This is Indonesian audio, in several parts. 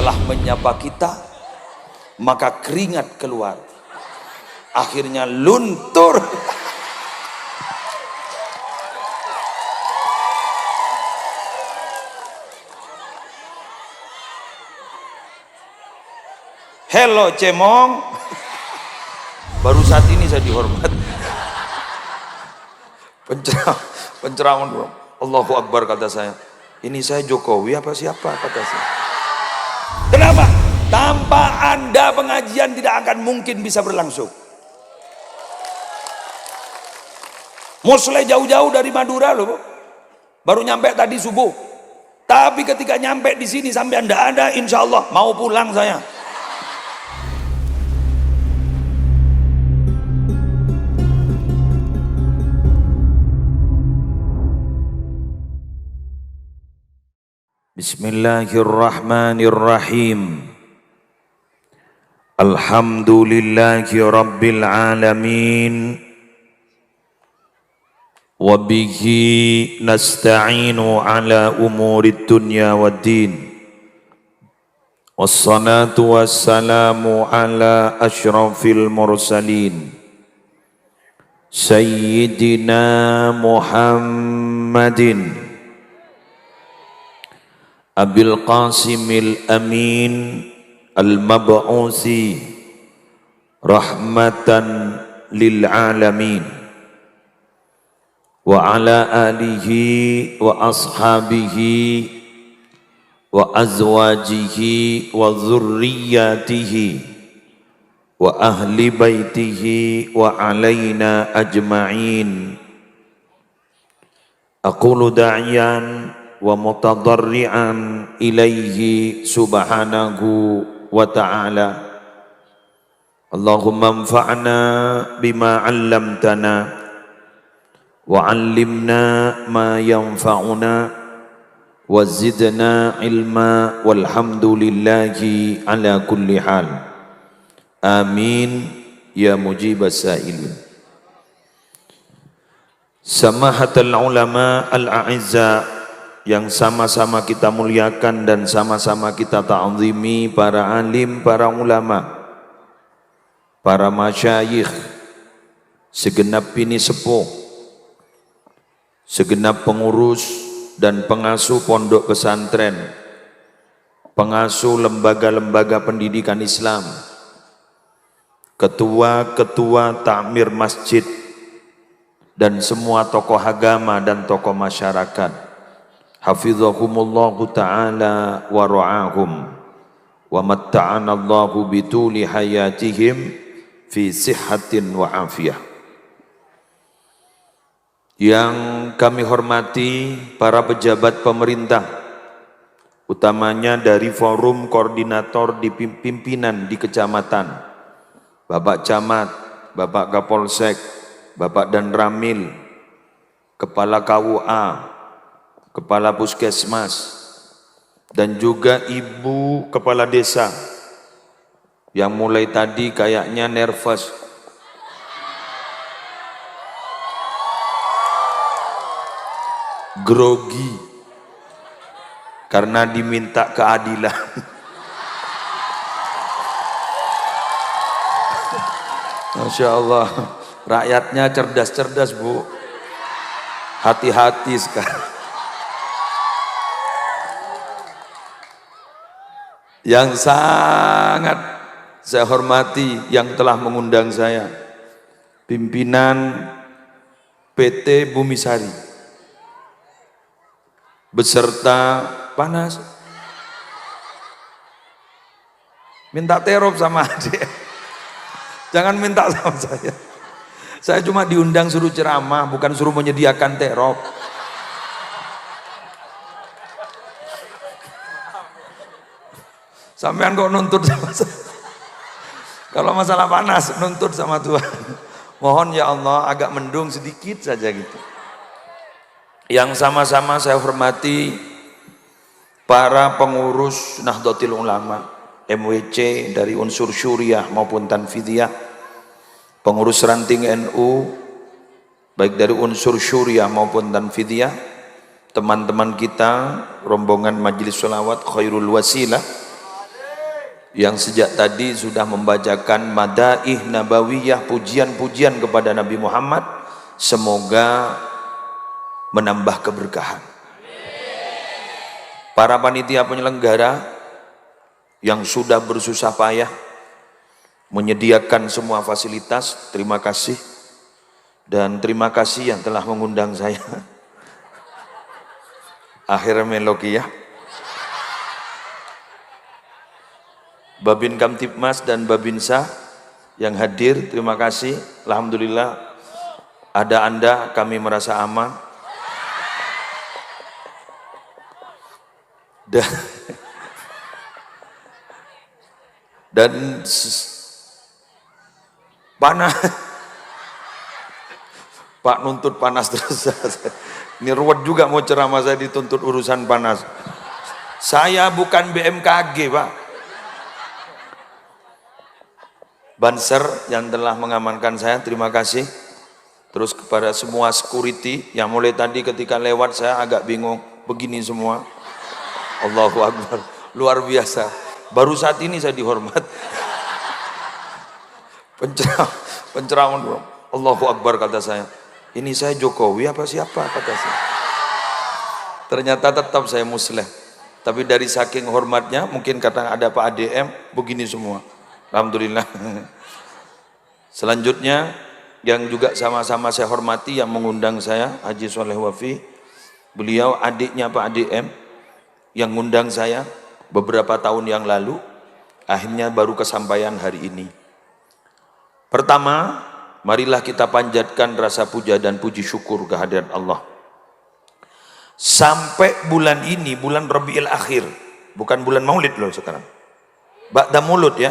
Setelah menyapa kita, maka keringat keluar. Akhirnya luntur. Hello cemong. Baru saat ini saya dihormat. Pencerahan Allahu Akbar kata saya. Ini saya Jokowi apa siapa kata saya. Kenapa? Tanpa Anda pengajian tidak akan mungkin bisa berlangsung. Musle jauh-jauh dari Madura loh, baru nyampe tadi subuh. Tapi ketika nyampe di sini sampai Anda ada, insya Allah mau pulang saya. Bismillahirrahmanirrahim. Alhamdulillahi rabbil alamin. Wabihi nasta'inu ala umurid dunya waddin. Wassalatu wassalamu ala ashrafil mursalin. Sayyidina Muhammadin Abil Qasimil Amin Al-Mab'usi Rahmatan lil Alamin wa ala alihi wa ashabihi wa azwajihi wa dhurriyyatihi wa ahli baitihi wa alaina ajma'in. Aqulu da'iyan wa mutadarri'an ilaihi subhanahu wa ta'ala. Allahumma anfa'na bima 'allamtana wa 'allimna ma yanfa'una wa zidna ilma walhamdulillahi ala kulli hal. Amin ya mujibas sa'ilin. Samahatul ulama al-a'izza, yang sama-sama kita muliakan dan sama-sama kita ta'zimi para alim, para ulama, para masyayikh, segenap bini sepuh, segenap pengurus dan pengasuh pondok pesantren, pengasuh lembaga-lembaga pendidikan Islam, ketua-ketua takmir masjid, dan semua tokoh agama dan tokoh masyarakat. Hafizahumullahu ta'ala wa ra'ahum wa matta'ana Allahu bituli hayatihim fi sihhatin wa afiyah. Yang kami hormati para pejabat pemerintah, utamanya dari forum koordinator di pimpinan di kecamatan, Bapak Camat, Bapak Kapolsek, Bapak Danramil, Kepala KUA, Kepala Puskesmas, dan juga Ibu Kepala Desa yang mulai tadi kayaknya nervous. Grogi karena diminta keadilan. Masya Allah, rakyatnya cerdas-cerdas Bu, hati-hati sekarang. Yang sangat saya hormati yang telah mengundang saya, pimpinan PT Bumisari beserta panas, minta terop sama adik, jangan minta sama saya. Saya cuma diundang suruh ceramah, bukan suruh menyediakan terop. Sampean kok nuntut sama saya? Kalau masalah panas, nuntut sama Tuhan. Mohon ya Allah agak mendung sedikit saja gitu. Yang sama-sama saya hormati para pengurus Nahdlatul Ulama, MWC dari unsur Syuriah maupun Tanfidiyah, pengurus ranting NU baik dari unsur Syuriah maupun Tanfidiyah, teman-teman kita rombongan Majelis Sholawat Khairul Wasilah, yang sejak tadi sudah membacakan madaih nabawiyah, pujian-pujian kepada Nabi Muhammad. Semoga menambah keberkahan. Para panitia penyelenggara yang sudah bersusah payah menyediakan semua fasilitas, terima kasih. Dan terima kasih yang telah mengundang saya. Akhir Melokiyah, Babin Kamtipmas dan Babinsa yang hadir, terima kasih. Alhamdulillah ada Anda, kami merasa aman. Dan panas. Pak nuntut panas terus. Ini ruwet juga mau ceramah saya dituntut urusan panas. Saya bukan BMKG, Pak. Banser yang telah mengamankan saya, terima kasih. Terus kepada semua security yang mulai tadi ketika lewat saya agak bingung, begini semua. Allahu Akbar, luar biasa. Baru saat ini saya dihormat. Pencerahan, Allahu Akbar kata saya. Ini saya Jokowi apa siapa kata saya. Ternyata tetap saya musleh. Tapi dari saking hormatnya mungkin kata ada Pak ADM begini semua. Alhamdulillah. Selanjutnya yang juga sama-sama saya hormati yang mengundang saya, Haji Soleh Wafi. Beliau adiknya Pak ADM yang ngundang saya beberapa tahun yang lalu. Akhirnya baru kesampaian hari ini. Pertama, marilah kita panjatkan rasa puja dan puji syukur kehadirat Allah. Sampai bulan ini, bulan Rabiul Akhir, bukan bulan Maulid loh sekarang. Ba'da Maulud ya.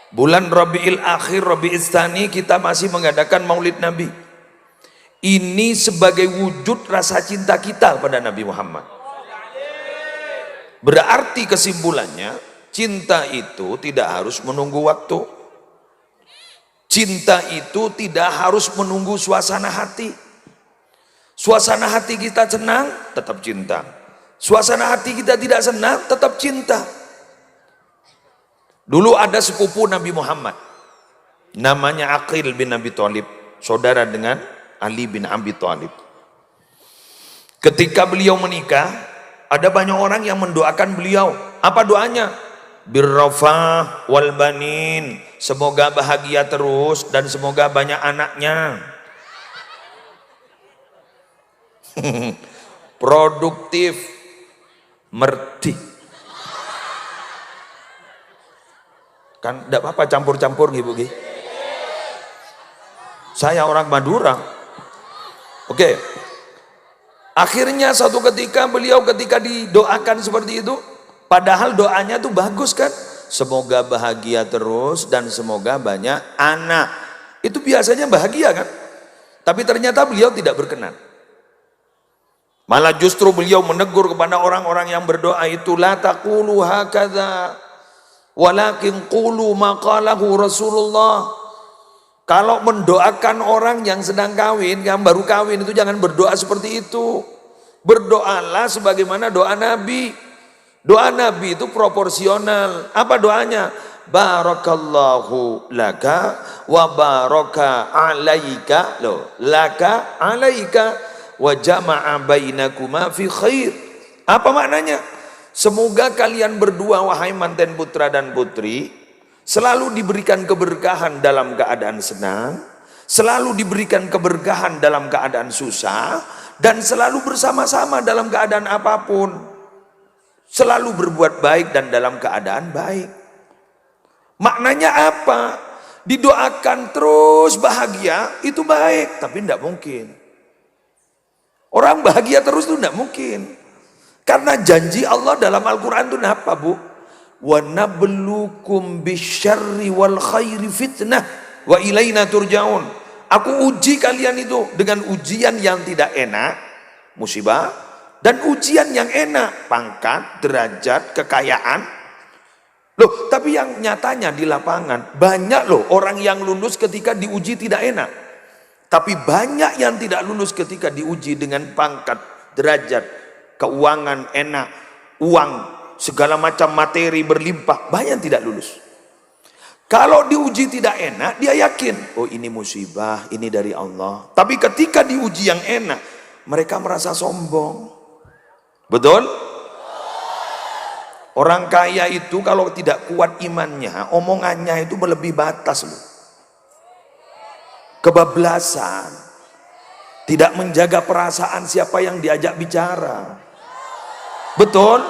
Bulan Rabiul Akhir, Rabiul Tsani kita masih mengadakan Maulid Nabi. Ini sebagai wujud rasa cinta kita pada Nabi Muhammad. Berarti kesimpulannya, cinta itu tidak harus menunggu waktu. Cinta itu tidak harus menunggu suasana hati. Suasana hati kita senang, tetap cinta. Suasana hati kita tidak senang, tetap cinta. Dulu ada sepupu Nabi Muhammad, namanya Aqil bin Abi Thalib, saudara dengan Ali bin Abi Thalib. Ketika beliau menikah, ada banyak orang yang mendoakan beliau. Apa doanya? Birrafah wal banin, semoga bahagia terus dan semoga banyak anaknya. Produktif, merdi. Kan tidak apa-apa campur-campur gitu. Saya orang Madura. Oke. Akhirnya suatu ketika beliau ketika didoakan seperti itu, padahal doanya tuh bagus kan, semoga bahagia terus dan semoga banyak anak. Itu biasanya bahagia kan, tapi ternyata beliau tidak berkenan. Malah justru beliau menegur kepada orang-orang yang berdoa itu, la taqulu hakadha walakin qulu ma qalahu Rasulullah. Kalau mendoakan orang yang sedang kawin, yang baru kawin itu jangan berdoa seperti itu. Berdoalah sebagaimana doa Nabi. Doa Nabi itu proporsional. Apa doanya? Barakallahu laka wa baraka alaika. Loh, laka alaika wa jama'a bainakuma fi khair. Apa maknanya? Semoga kalian berdua wahai manten putra dan putri selalu diberikan keberkahan dalam keadaan senang, selalu diberikan keberkahan dalam keadaan susah, dan selalu bersama-sama dalam keadaan apapun. Selalu berbuat baik dan dalam keadaan baik. Maknanya apa? Didoakan terus bahagia, itu baik, tapi tidak mungkin. Orang bahagia terus itu tidak mungkin. Karena janji Allah dalam Al-Quran itu apa, Bu? Wa nabluukum bisyarri wal khairi fitnah wa ilaina turja'un. Aku uji kalian itu dengan ujian yang tidak enak, musibah, dan ujian yang enak, pangkat, derajat, kekayaan. Loh, tapi yang nyatanya di lapangan banyak loh orang yang lulus ketika diuji tidak enak. Tapi banyak yang tidak lulus ketika diuji dengan pangkat, derajat, keuangan enak, uang segala macam materi berlimpah, banyak tidak lulus. Kalau diuji tidak enak, dia yakin, oh ini musibah, ini dari Allah. Tapi ketika diuji yang enak, mereka merasa sombong. Betul? Orang kaya itu kalau tidak kuat imannya, omongannya itu melebihi batas loh. Kebablasan, tidak menjaga perasaan siapa yang diajak bicara. Betul?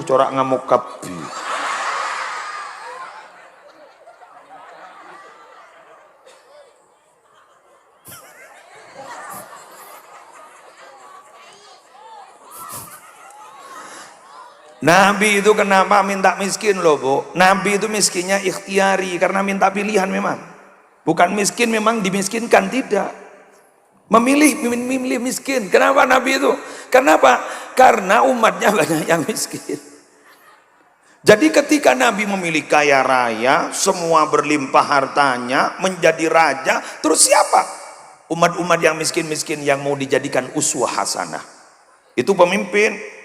Corak ngamuk kapi. Nabi itu kenapa minta miskin loh Bu? Nabi itu miskinnya ikhtiari karena minta pilihan memang. Bukan miskin memang dimiskinkan, tidak. Memilih miskin. Kenapa Nabi itu? Kenapa? Karena umatnya banyak yang miskin. Jadi ketika Nabi memilih kaya raya, semua berlimpah hartanya, menjadi raja, terus siapa? Umat-umat yang miskin-miskin yang mau dijadikan uswah hasanah. Itu pemimpin.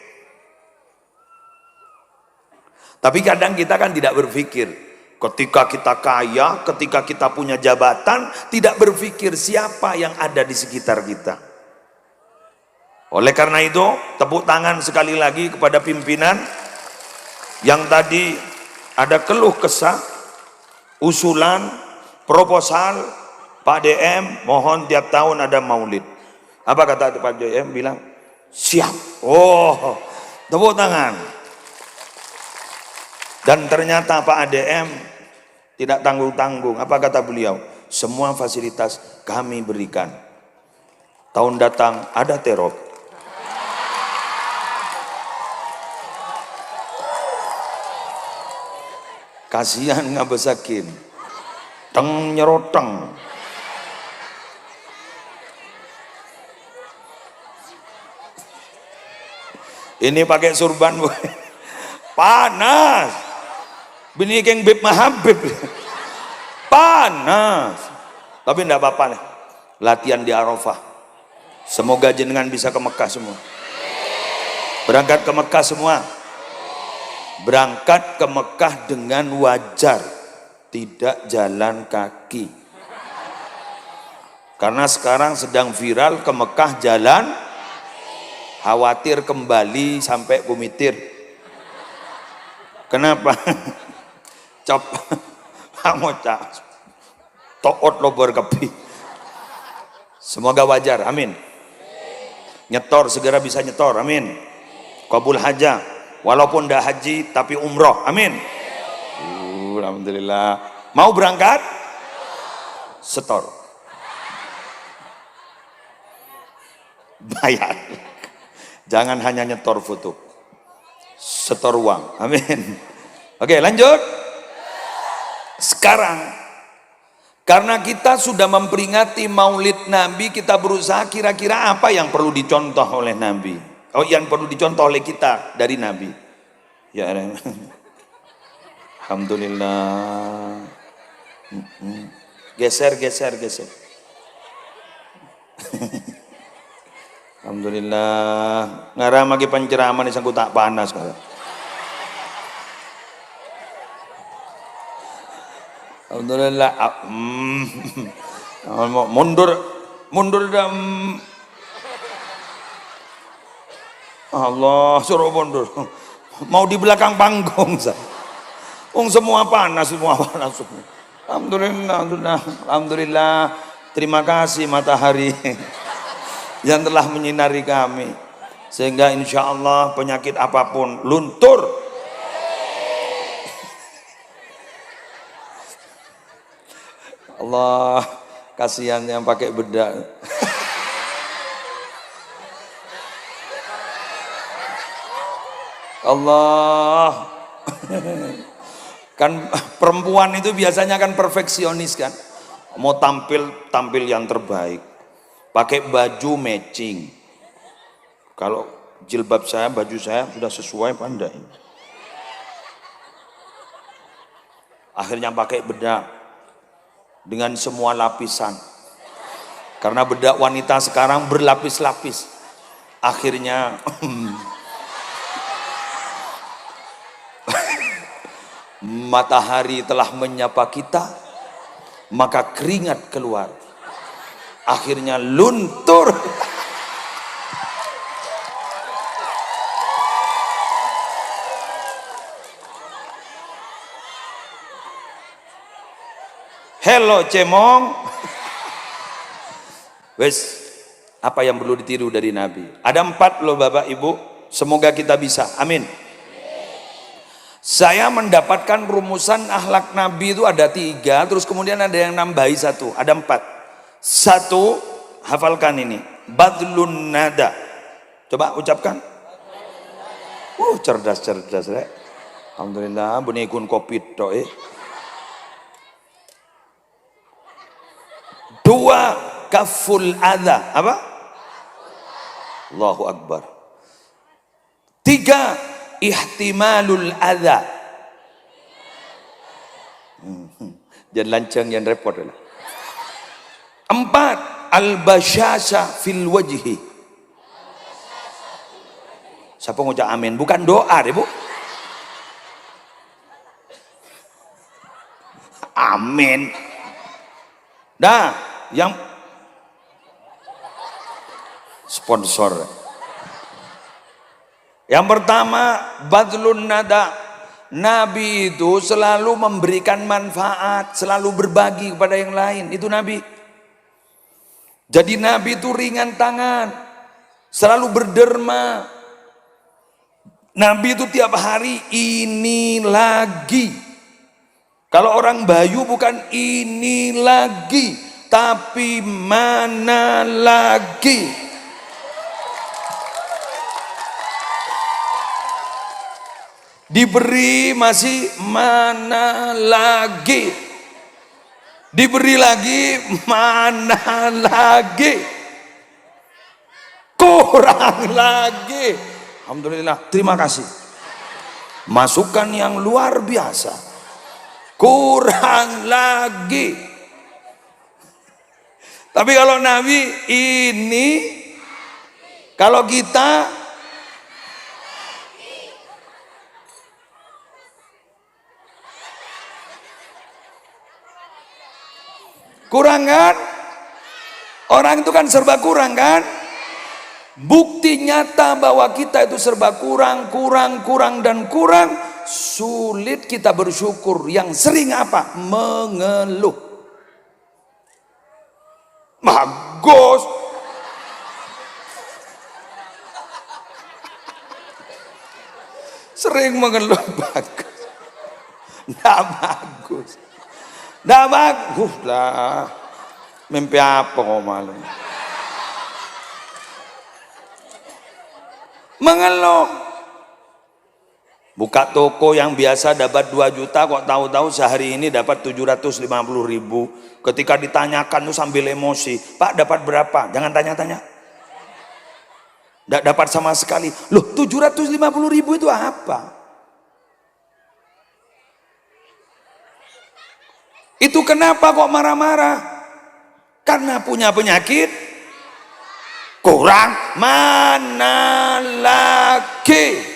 Tapi kadang kita kan tidak berpikir, ketika kita kaya, ketika kita punya jabatan, tidak berpikir siapa yang ada di sekitar kita. Oleh karena itu, tepuk tangan sekali lagi kepada pimpinan yang tadi ada keluh kesah, usulan, proposal, Pak DM mohon tiap tahun ada maulid. Apa kata Pak DM? Bilang, siap. Oh, tepuk tangan. Dan ternyata Pak ADM tidak tanggung-tanggung. Apa kata beliau? Semua fasilitas kami berikan. Tahun datang ada teror. Kasihan ngabesakin. Teng nyeroteng. Ini pakai surban, Bu. Panas. Bini keng bib mahabib. Panas. Tapi enggak apa-apa nih. Latihan di Arafah. Semoga jenengan bisa ke Mekah semua. Berangkat ke Mekah semua. Berangkat ke Mekah dengan wajar. Tidak jalan kaki. Karena sekarang sedang viral ke Mekah jalan. Khawatir kembali sampai Kumitir. Kenapa? Cop ngocak toot lo berkepi. Semoga wajar, amin. Nyetor segera bisa nyetor, amin. Kabul haja, walaupun dah haji tapi umroh, amin. Alhamdulillah. Mau berangkat? Setor. Bayar. Jangan hanya nyetor foto. Setor uang, amin. Oke, lanjut. Sekarang karena kita sudah memperingati maulid Nabi, kita berusaha kira-kira apa yang perlu dicontoh oleh Nabi, yang perlu dicontoh oleh kita dari Nabi. Ya, alhamdulillah. Geser. Alhamdulillah. Ngarang lagi penceraman di sangkut tak panas kalau. Alhamdulillah. Mundur dah. Allah suruh mundur. Mau di belakang panggung saya. Semua panas. Alhamdulillah. Terima kasih matahari yang telah menyinari kami, sehingga insya Allah penyakit apapun luntur. Allah, kasihan yang pakai bedak. Allah. Kan perempuan itu biasanya kan perfeksionis kan. Mau tampil yang terbaik. Pakai baju matching. Kalau jilbab saya, baju saya sudah sesuai pandai. Akhirnya pakai bedak. Dengan semua lapisan, karena bedak wanita sekarang berlapis-lapis. Akhirnya Matahari telah menyapa kita, maka keringat keluar. Akhirnya luntur. Hello cemong. Wes, apa yang perlu ditiru dari Nabi? Ada 4 loh Bapak Ibu. Semoga kita bisa. Amin. Saya mendapatkan rumusan akhlak Nabi itu ada 3, terus kemudian ada yang nambahi 1, ada 4. 1, hafalkan ini, badlun nada. Coba ucapkan. Cerdas ya. Alhamdulillah, bunikun kopi toh. 2, kaful adha. Apa? Allahu Akbar. 3, ihtimalul adha. Jangan lancang, yang repot lah. 4, al-basyasha fil wajhi. Siapa ngucap amin? Bukan doa deh Bu. Amin. Nah, yang sponsor. Yang pertama, badlun nada. Nabi itu selalu memberikan manfaat, selalu berbagi kepada yang lain. Itu Nabi. Jadi Nabi itu ringan tangan, selalu berderma. Nabi itu tiap hari ini lagi. Kalau orang Bayu bukan ini lagi, tapi mana lagi. Diberi masih mana lagi, diberi lagi mana lagi, kurang lagi. Alhamdulillah, terima kasih, masukan yang luar biasa. Kurang lagi. Tapi kalau Nabi ini, kalau kita kurang kan? Orang itu kan serba kurang kan? Bukti nyata bahwa kita itu serba kurang, dan kurang. Sulit kita bersyukur. Yang sering apa? Mengeluh. Bagus. Sering mengeluh bagus. Nggak bagus. Nggak bagus lah. Mimpi apa kau malu? Mengeluh. Buka toko yang biasa dapat 2 juta, kok tahu-tahu sehari ini dapat 750.000. Ketika ditanyakan tuh sambil emosi, Pak dapat berapa? Jangan tanya-tanya. Nggak dapat sama sekali. Loh, 750.000 itu apa? Itu kenapa kok marah-marah? Karena punya penyakit kurang. Mana lagi?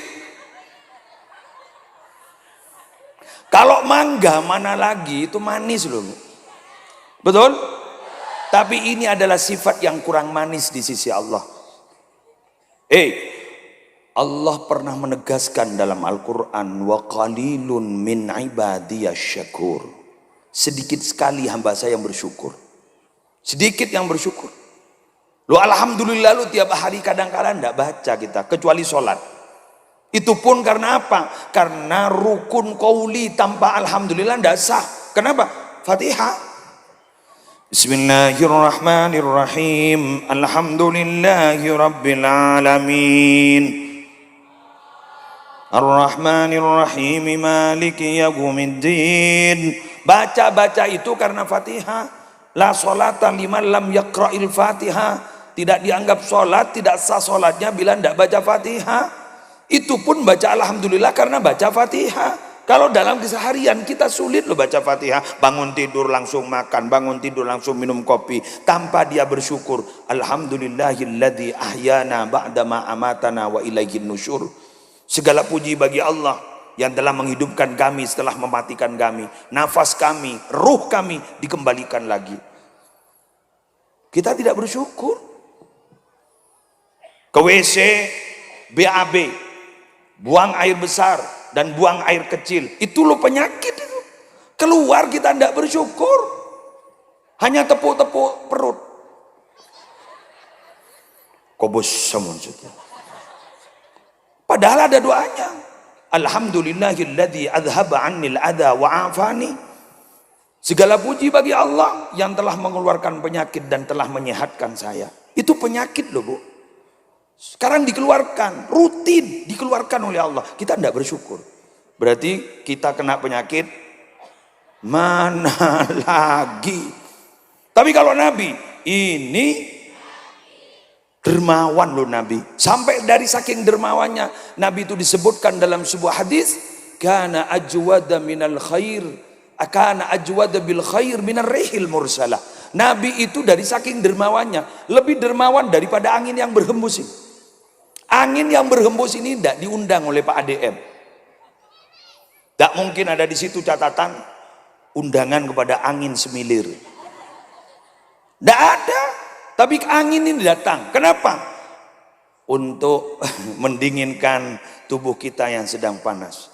Kalau mangga mana lagi, itu manis loh. Betul? Tapi ini adalah sifat yang kurang manis di sisi Allah. Allah pernah menegaskan dalam Al-Quran, wa qalilun min ibadiyas syakur. Sedikit sekali hamba saya yang bersyukur. Sedikit yang bersyukur. Lu alhamdulillah lu tiap hari kadang-kadang enggak baca kita, kecuali sholat. Itu pun karena apa? Karena rukun qauli tanpa alhamdulillah enggak sah. Kenapa? Fatihah. Bismillahirrahmanirrahim. Alhamdulillahi rabbil alamin. Ar-Rahmanir-Rahim, Maliki yaumiddin. Baca-baca itu karena Fatihah. La sholata liman lam yaqra'il Fatihah. Tidak dianggap sholat, tidak sah sholatnya bila tidak baca Fatihah. Itu pun baca alhamdulillah karena baca Fatihah. Kalau dalam keseharian kita sulit loh baca Fatihah. Bangun tidur langsung makan, bangun tidur langsung minum kopi tanpa dia bersyukur. Alhamdulillahilladzi ahyana ba'dama amatana wa ilaihin nusyur. Segala puji bagi Allah yang telah menghidupkan kami setelah mematikan kami. Nafas kami, ruh kami dikembalikan lagi. Kita tidak bersyukur. Ke WC, BAB, buang air besar dan buang air kecil. Itu loh penyakit itu. Keluar kita tidak bersyukur. Hanya tepuk-tepuk perut. Kobus samun. Padahal ada doanya. Alhamdulillahilladzi adhaba 'annil adha wa 'afani. Segala puji bagi Allah yang telah mengeluarkan penyakit dan telah menyehatkan saya. Itu penyakit loh, Bu. Sekarang dikeluarkan, rutin dikeluarkan oleh Allah. Kita tidak bersyukur. Berarti kita kena penyakit mana lagi. Tapi kalau Nabi ini dermawan loh Nabi. Sampai dari saking dermawannya Nabi itu disebutkan dalam sebuah hadis, kana ajwada minal khair, kana ajwada bil khair minar rihil mursalah. Nabi itu dari saking dermawannya lebih dermawan daripada angin yang berhembus ini. Angin yang berhembus ini tidak diundang oleh Pak ADM. Tidak mungkin ada di situ catatan undangan kepada angin semilir. Tidak ada. Tapi angin ini datang. Kenapa? Untuk mendinginkan tubuh kita yang sedang panas.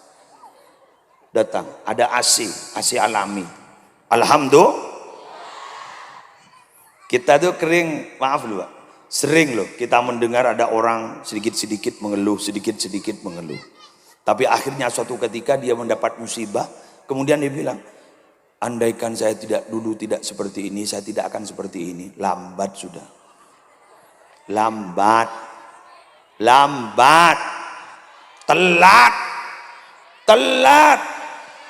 Datang. Ada AC, AC alami. Alhamdulillah. Kita tuh kering, maaf loh Pak. Sering loh kita mendengar ada orang sedikit-sedikit mengeluh, sedikit-sedikit mengeluh. Tapi akhirnya suatu ketika dia mendapat musibah, kemudian dia bilang, andaikan saya dulu tidak seperti ini, saya tidak akan seperti ini. Lambat sudah. Lambat. Lambat. Telat. Telat.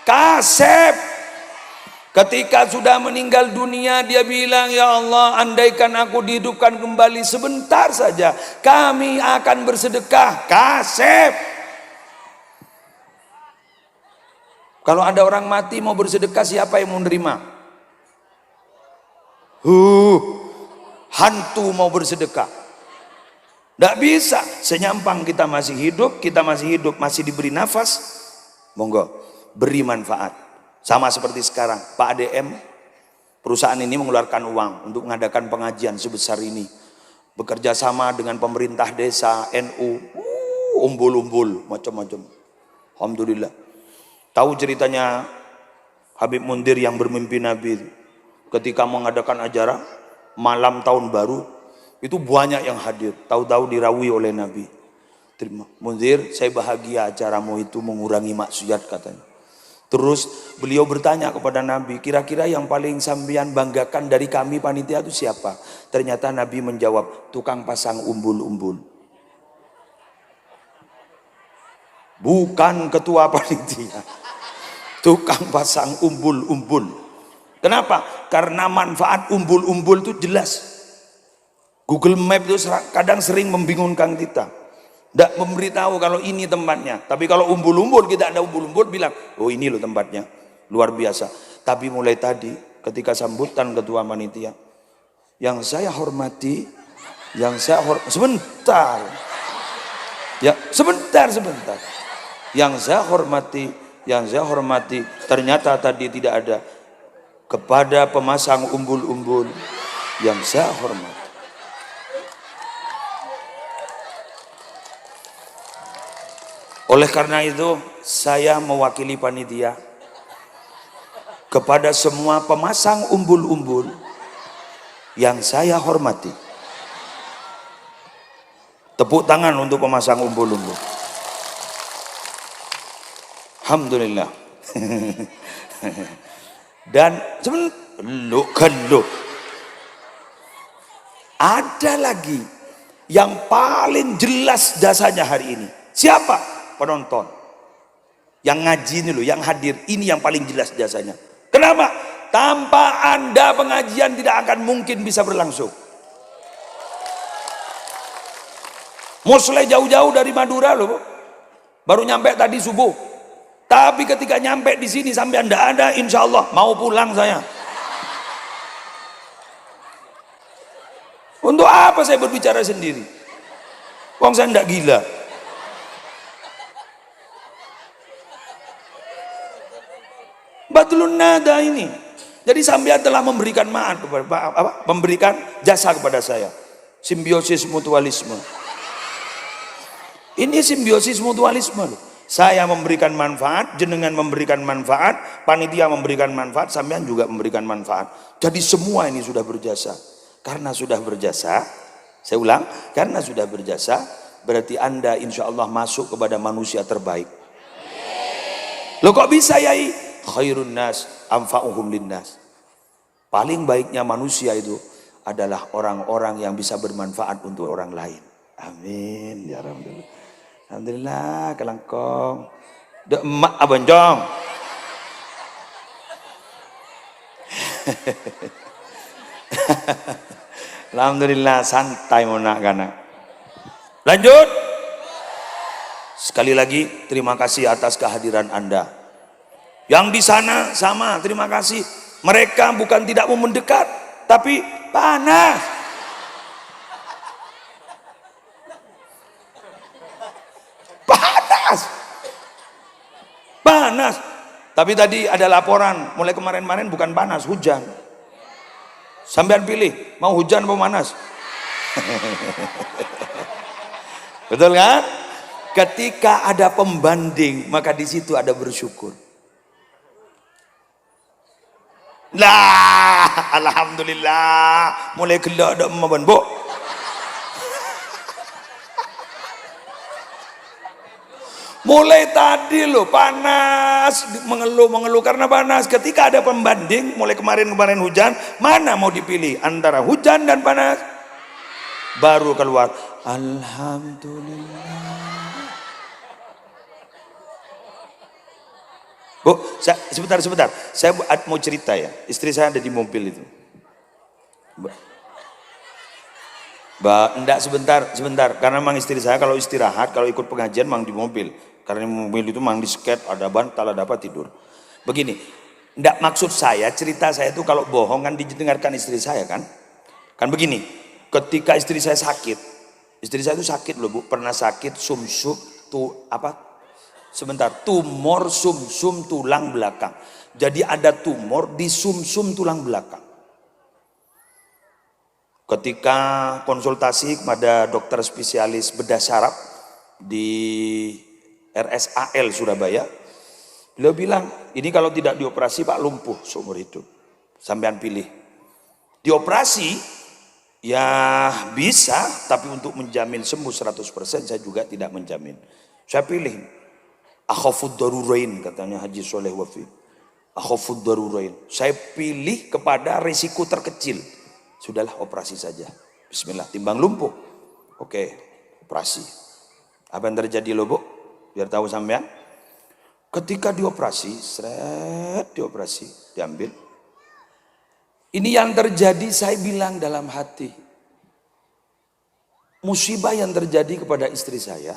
Kasep. Ketika sudah meninggal dunia, dia bilang, ya Allah, andaikan aku dihidupkan kembali sebentar saja, kami akan bersedekah. Kasep. Kalau ada orang mati mau bersedekah, siapa yang mau menerima? Hantu mau bersedekah. Tidak bisa. Senyampang kita masih hidup, masih diberi nafas, monggo, beri manfaat. Sama seperti sekarang, Pak ADM, perusahaan ini mengeluarkan uang untuk mengadakan pengajian sebesar ini. Bekerja sama dengan pemerintah desa, NU, umbul-umbul, macam-macam. Alhamdulillah. Tahu ceritanya Habib Mundir yang bermimpi Nabi ketika mengadakan acara malam tahun baru, itu banyak yang hadir, tahu-tahu dirawi oleh Nabi. Terima, Mundir, saya bahagia acaramu itu mengurangi maksiat katanya. Terus beliau bertanya kepada Nabi, kira-kira yang paling sampean banggakan dari kami panitia itu siapa? Ternyata Nabi menjawab, tukang pasang umbul-umbul. Bukan ketua panitia, tukang pasang umbul-umbul. Kenapa? Karena manfaat umbul-umbul itu jelas. Google Map itu kadang sering membingungkan kita. Tidak memberitahu kalau ini tempatnya. Tapi kalau umbul-umbul, kita ada umbul-umbul bilang, oh ini loh tempatnya, luar biasa. Tapi mulai tadi ketika sambutan ketua panitia, yang saya hormati, sebentar. Ya, sebentar. Yang saya hormati, ternyata tadi tidak ada. Kepada pemasang umbul-umbul yang saya hormati. Oleh karena itu, saya mewakili panitia kepada semua pemasang umbul-umbul yang saya hormati. Tepuk tangan untuk pemasang umbul-umbul. Alhamdulillah. Dan sebentar, ada lagi yang paling jelas dasarnya hari ini. Siapa? Penonton yang ngaji ini loh, yang hadir ini yang paling jelas jasanya. Kenapa? Tanpa Anda pengajian tidak akan mungkin bisa berlangsung. Muslim jauh-jauh dari Madura loh, baru nyampe tadi subuh. Tapi ketika nyampe di sini sampai Anda ada, insya Allah mau pulang saya. Untuk apa saya berbicara sendiri? Wong saya tidak gila. Badlun nada ini. Jadi sampean telah memberikan memberikan jasa kepada saya. Simbiosis mutualisme. Ini simbiosis mutualisme. Saya memberikan manfaat, jenengan memberikan manfaat, panitia memberikan manfaat, sampean juga memberikan manfaat. Jadi semua ini sudah berjasa. Karena sudah berjasa, saya ulang, karena sudah berjasa, berarti Anda insya Allah masuk kepada manusia terbaik. Loh kok bisa yai? Khairun nas anfa'uhum linnas. Paling baiknya manusia itu adalah orang-orang yang bisa bermanfaat untuk orang lain. Amin ya Rabbal. Alhamdulillah kelangkong. Dek emak abonjong. Alhamdulillah santai monak kana. Lanjut. Sekali lagi terima kasih atas kehadiran Anda. Yang di sana sama, terima kasih. Mereka bukan tidak mau mendekat, tapi panas. Panas. Tapi tadi ada laporan, mulai kemarin-kemarin bukan panas, hujan. Sampean pilih, mau hujan atau panas? Betul kan? Ketika ada pembanding, maka di situ ada bersyukur. Lah, alhamdulillah, mulai gelak dak maban, Bu. Mulai tadi loh panas, mengeluh karena panas. Ketika ada pembanding, mulai kemarin hujan, mana mau dipilih antara hujan dan panas? Baru keluar, alhamdulillah. Bu, sebentar. Saya mau cerita ya. Istri saya ada di mobil itu. Enggak sebentar. Karena memang istri saya kalau istirahat, kalau ikut pengajian memang di mobil. Karena mobil itu memang di sket, ada bantal, ada apa, tidur. Begini, enggak maksud saya, cerita saya itu kalau bohong kan didengarkan istri saya kan. Kan begini, ketika istri saya sakit, istri saya itu sakit loh Bu, pernah sakit tumor sumsum tulang belakang. Jadi ada tumor di sumsum tulang belakang. Ketika konsultasi kepada dokter spesialis bedah saraf di RSAL Surabaya, beliau bilang, ini kalau tidak dioperasi Pak lumpuh seumur hidup. Sampean pilih. Dioperasi ya bisa, tapi untuk menjamin sembuh 100% saya juga tidak menjamin. Saya pilih akhafud darurain, katanya Haji Soleh Wafi. Akhafud darurain. Saya pilih kepada risiko terkecil. Sudahlah operasi saja. Bismillah, timbang lumpuh. Oke, operasi. Apa yang terjadi loh Bu? Biar tahu sampean. Ketika dioperasi, diambil. Ini yang terjadi, saya bilang dalam hati. Musibah yang terjadi kepada istri saya,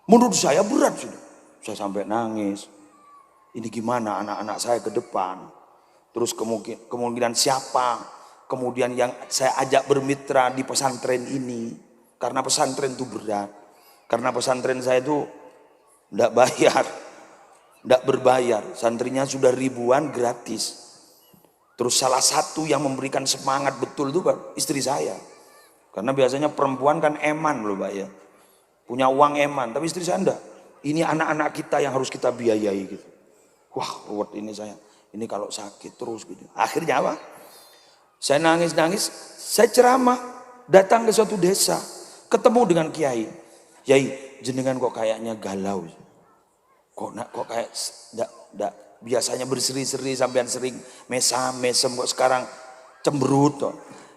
menurut saya berat sudah. Saya sampai nangis. Ini gimana anak-anak saya ke depan? Terus kemungkinan siapa? Kemudian yang saya ajak bermitra di pesantren ini. Karena pesantren itu berat. Karena pesantren saya itu tidak berbayar. Santrinya sudah ribuan gratis. Terus salah satu yang memberikan semangat betul itu istri saya. Karena biasanya perempuan kan eman loh Pak ya. Punya uang eman. Tapi istri saya enggak. Ini anak-anak kita yang harus kita biayai gitu. Wah ruwet ini saya. Ini kalau sakit terus gitu. Akhirnya apa? Saya nangis, saya ceramah, datang ke suatu desa, ketemu dengan kiai. Yai, jenengan kok kayaknya galau. Kok kayak enggak biasanya berseri-seri, sampean sering mesem kok sekarang cemberut toh.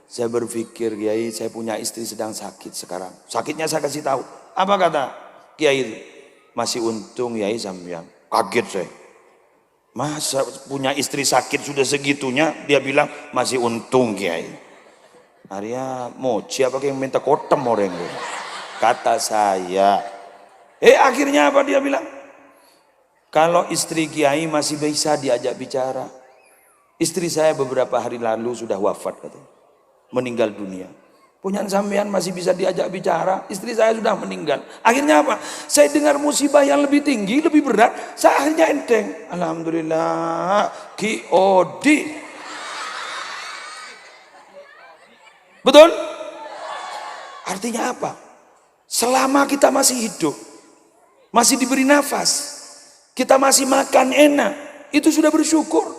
Saya berpikir, Kiai, saya punya istri sedang sakit sekarang. Sakitnya saya kasih tahu. Apa kata kiai itu? Masih untung Yai sampean. Kaget saya. Masa punya istri sakit sudah segitunya, dia bilang masih untung Kiai. Arya moci apa yang minta kotem orang itu. Kata saya. Akhirnya apa dia bilang? Kalau istri Kiai masih bisa diajak bicara. Istri saya beberapa hari lalu sudah wafat katanya. Meninggal dunia. Punya sampean masih bisa diajak bicara, istri saya sudah meninggal. Akhirnya apa? Saya dengar musibah yang lebih tinggi, lebih berat, saya akhirnya enteng. Alhamdulillah, QOD. Betul? Artinya apa? Selama kita masih hidup, masih diberi nafas, kita masih makan enak, itu sudah bersyukur.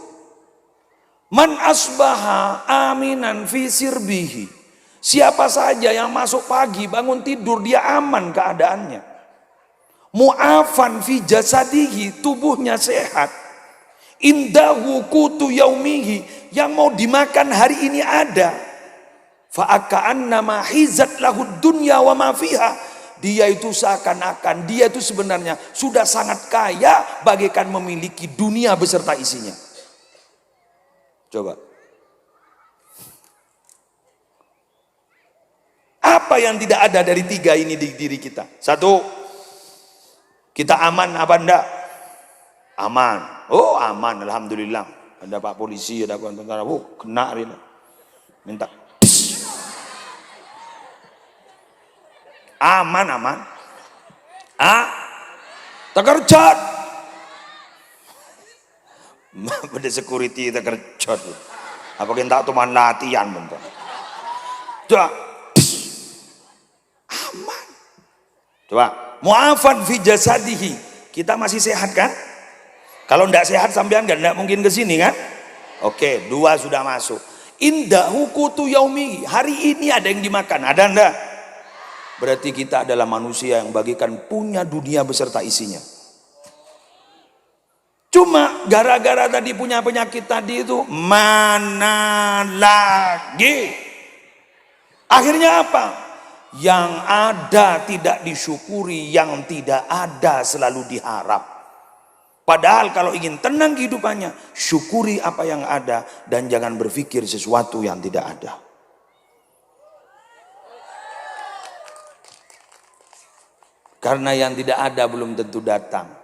Man asbaha aminan fi sirbihi. Siapa saja yang masuk pagi bangun tidur dia aman keadaannya. Mu'afan fi jasadihi, tubuhnya sehat. Indahu kutu yaumihi, yang mau dimakan hari ini ada. Fa'aka'annama hizat lahud dunya wa ma fiha. Dia itu seakan-akan, dia itu sebenarnya sudah sangat kaya bagaikan memiliki dunia beserta isinya. Coba. Apa yang tidak ada dari tiga ini di diri kita? Satu, kita aman apa enggak? Aman. Oh aman, alhamdulillah. Ada pak polisi, ada pak tentara. Oh kena ini. Minta. Aman. Terkerjot. Pada security terkerjot. Apa kita tuh latihan bentar. Coba. Aman. Coba, mu'afan fi jasadihi. Kita masih sehat kan? Kalau enggak sehat sampean enggak mungkin ke sini kan? Oke, 2 sudah masuk. Indahu qutu yaumi. Hari ini ada yang dimakan, ada enggak? Berarti kita adalah manusia yang bagikan punya dunia beserta isinya. Cuma gara-gara tadi punya penyakit tadi itu, mana lagi? Akhirnya apa? Yang ada tidak disyukuri, yang tidak ada selalu diharap. Padahal kalau ingin tenang kehidupannya, syukuri apa yang ada dan jangan berpikir sesuatu yang tidak ada. Karena yang tidak ada belum tentu datang.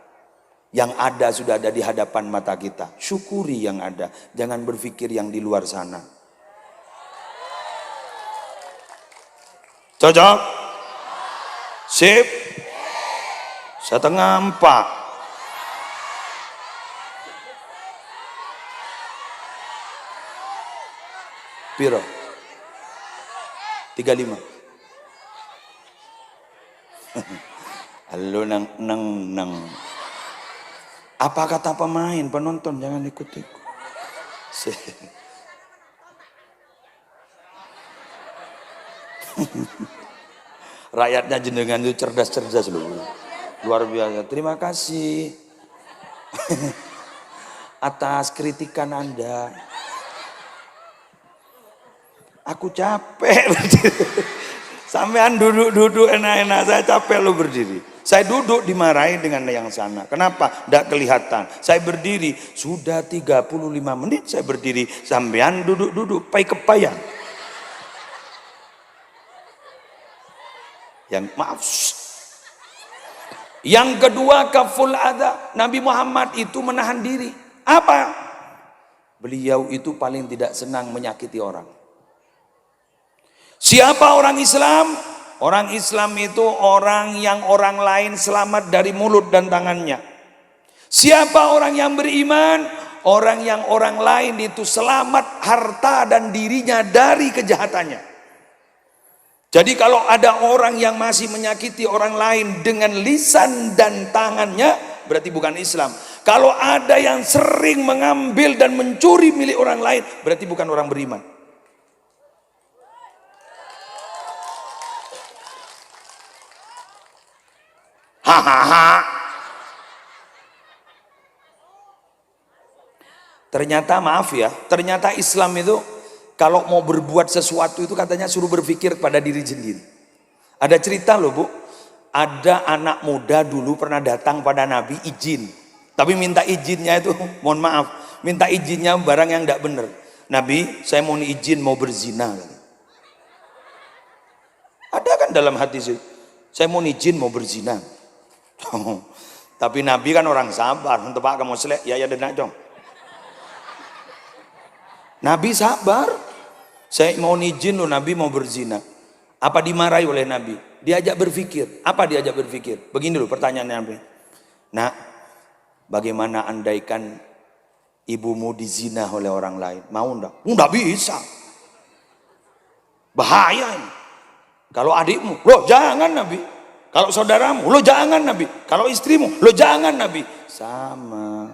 Yang ada sudah ada di hadapan mata kita. Syukuri yang ada, jangan berpikir yang di luar sana. Cocok? Sip? 3:30. Piro? 35. Halo nang. Apa kata pemain? Penonton jangan ikut-ikut. Rakyatnya jenengan itu cerdas-cerdas loh. Luar biasa. Terima kasih atas kritikan Anda. Aku capek berdiri. Sampean duduk enak-enak, saya capek lo berdiri. Saya duduk dimarahi dengan yang sana. Kenapa? Tidak kelihatan. Saya berdiri sudah 35 menit saya berdiri. Sampean duduk pai-kepayang. Yang kedua kaful adha. Nabi Muhammad itu menahan diri. Apa? Beliau itu paling tidak senang menyakiti orang. Siapa orang Islam? Orang Islam itu orang yang orang lain selamat dari mulut dan tangannya. Siapa orang yang beriman? Orang yang orang lain itu selamat harta dan dirinya dari kejahatannya. Jadi kalau ada orang yang masih menyakiti orang lain dengan lisan dan tangannya, berarti bukan Islam. Kalau ada yang sering mengambil dan mencuri milik orang lain, berarti bukan orang beriman. Hahaha. Ternyata maaf ya, ternyata Islam itu kalau mau berbuat sesuatu itu katanya suruh berpikir pada diri sendiri. Ada cerita loh Bu, ada anak muda dulu pernah datang pada Nabi izin. Tapi minta izinnya itu, mohon maaf, minta izinnya barang yang tidak benar. Nabi, saya mau izin mau berzina. Ada kan dalam hadis itu, saya mau izin mau berzina. Tapi Nabi kan orang sabar, untuk Pak kamu selek, ya denak dong. Nabi sabar. Saya mau izin loh Nabi mau berzina. Apa dimarahi oleh Nabi? Diajak berpikir. Apa diajak berpikir? Begini dulu pertanyaannya Nabi. Nak, bagaimana andaikan ibumu dizina oleh orang lain? Mau enggak? Enggak bisa. Bahaya ini. Kalau adikmu, loh jangan Nabi. Kalau saudaramu, loh jangan Nabi. Kalau istrimu, loh jangan Nabi. Sama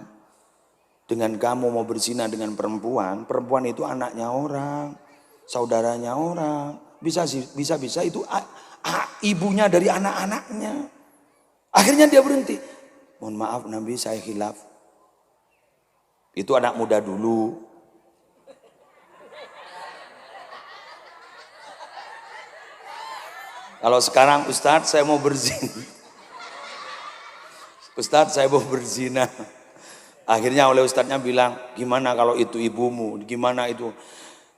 dengan kamu mau berzina dengan perempuan, perempuan itu anaknya orang, saudaranya orang. Bisa itu ibunya dari anak-anaknya. Akhirnya dia berhenti. Mohon maaf Nabi, saya khilaf. Itu anak muda dulu. Kalau sekarang Ustadz saya mau berzina. Ustadz saya mau berzina. Akhirnya oleh Ustadznya bilang, gimana kalau itu ibumu? Gimana itu?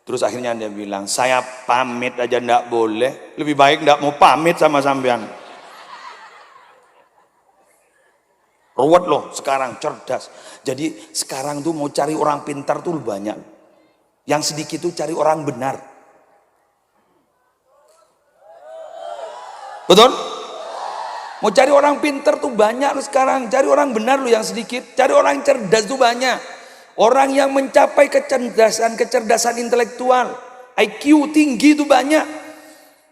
Terus akhirnya dia bilang, saya pamit aja ndak boleh. Lebih baik ndak mau pamit sama sampean. Ruwet loh sekarang, cerdas. Jadi sekarang tuh mau cari orang pintar tuh banyak. Yang sedikit tuh cari orang benar. Betul? Mau cari orang pintar tuh banyak lu sekarang. Cari orang benar lu yang sedikit. Cari orang cerdas tuh banyak. Orang yang mencapai kecerdasan intelektual. IQ tinggi tuh banyak.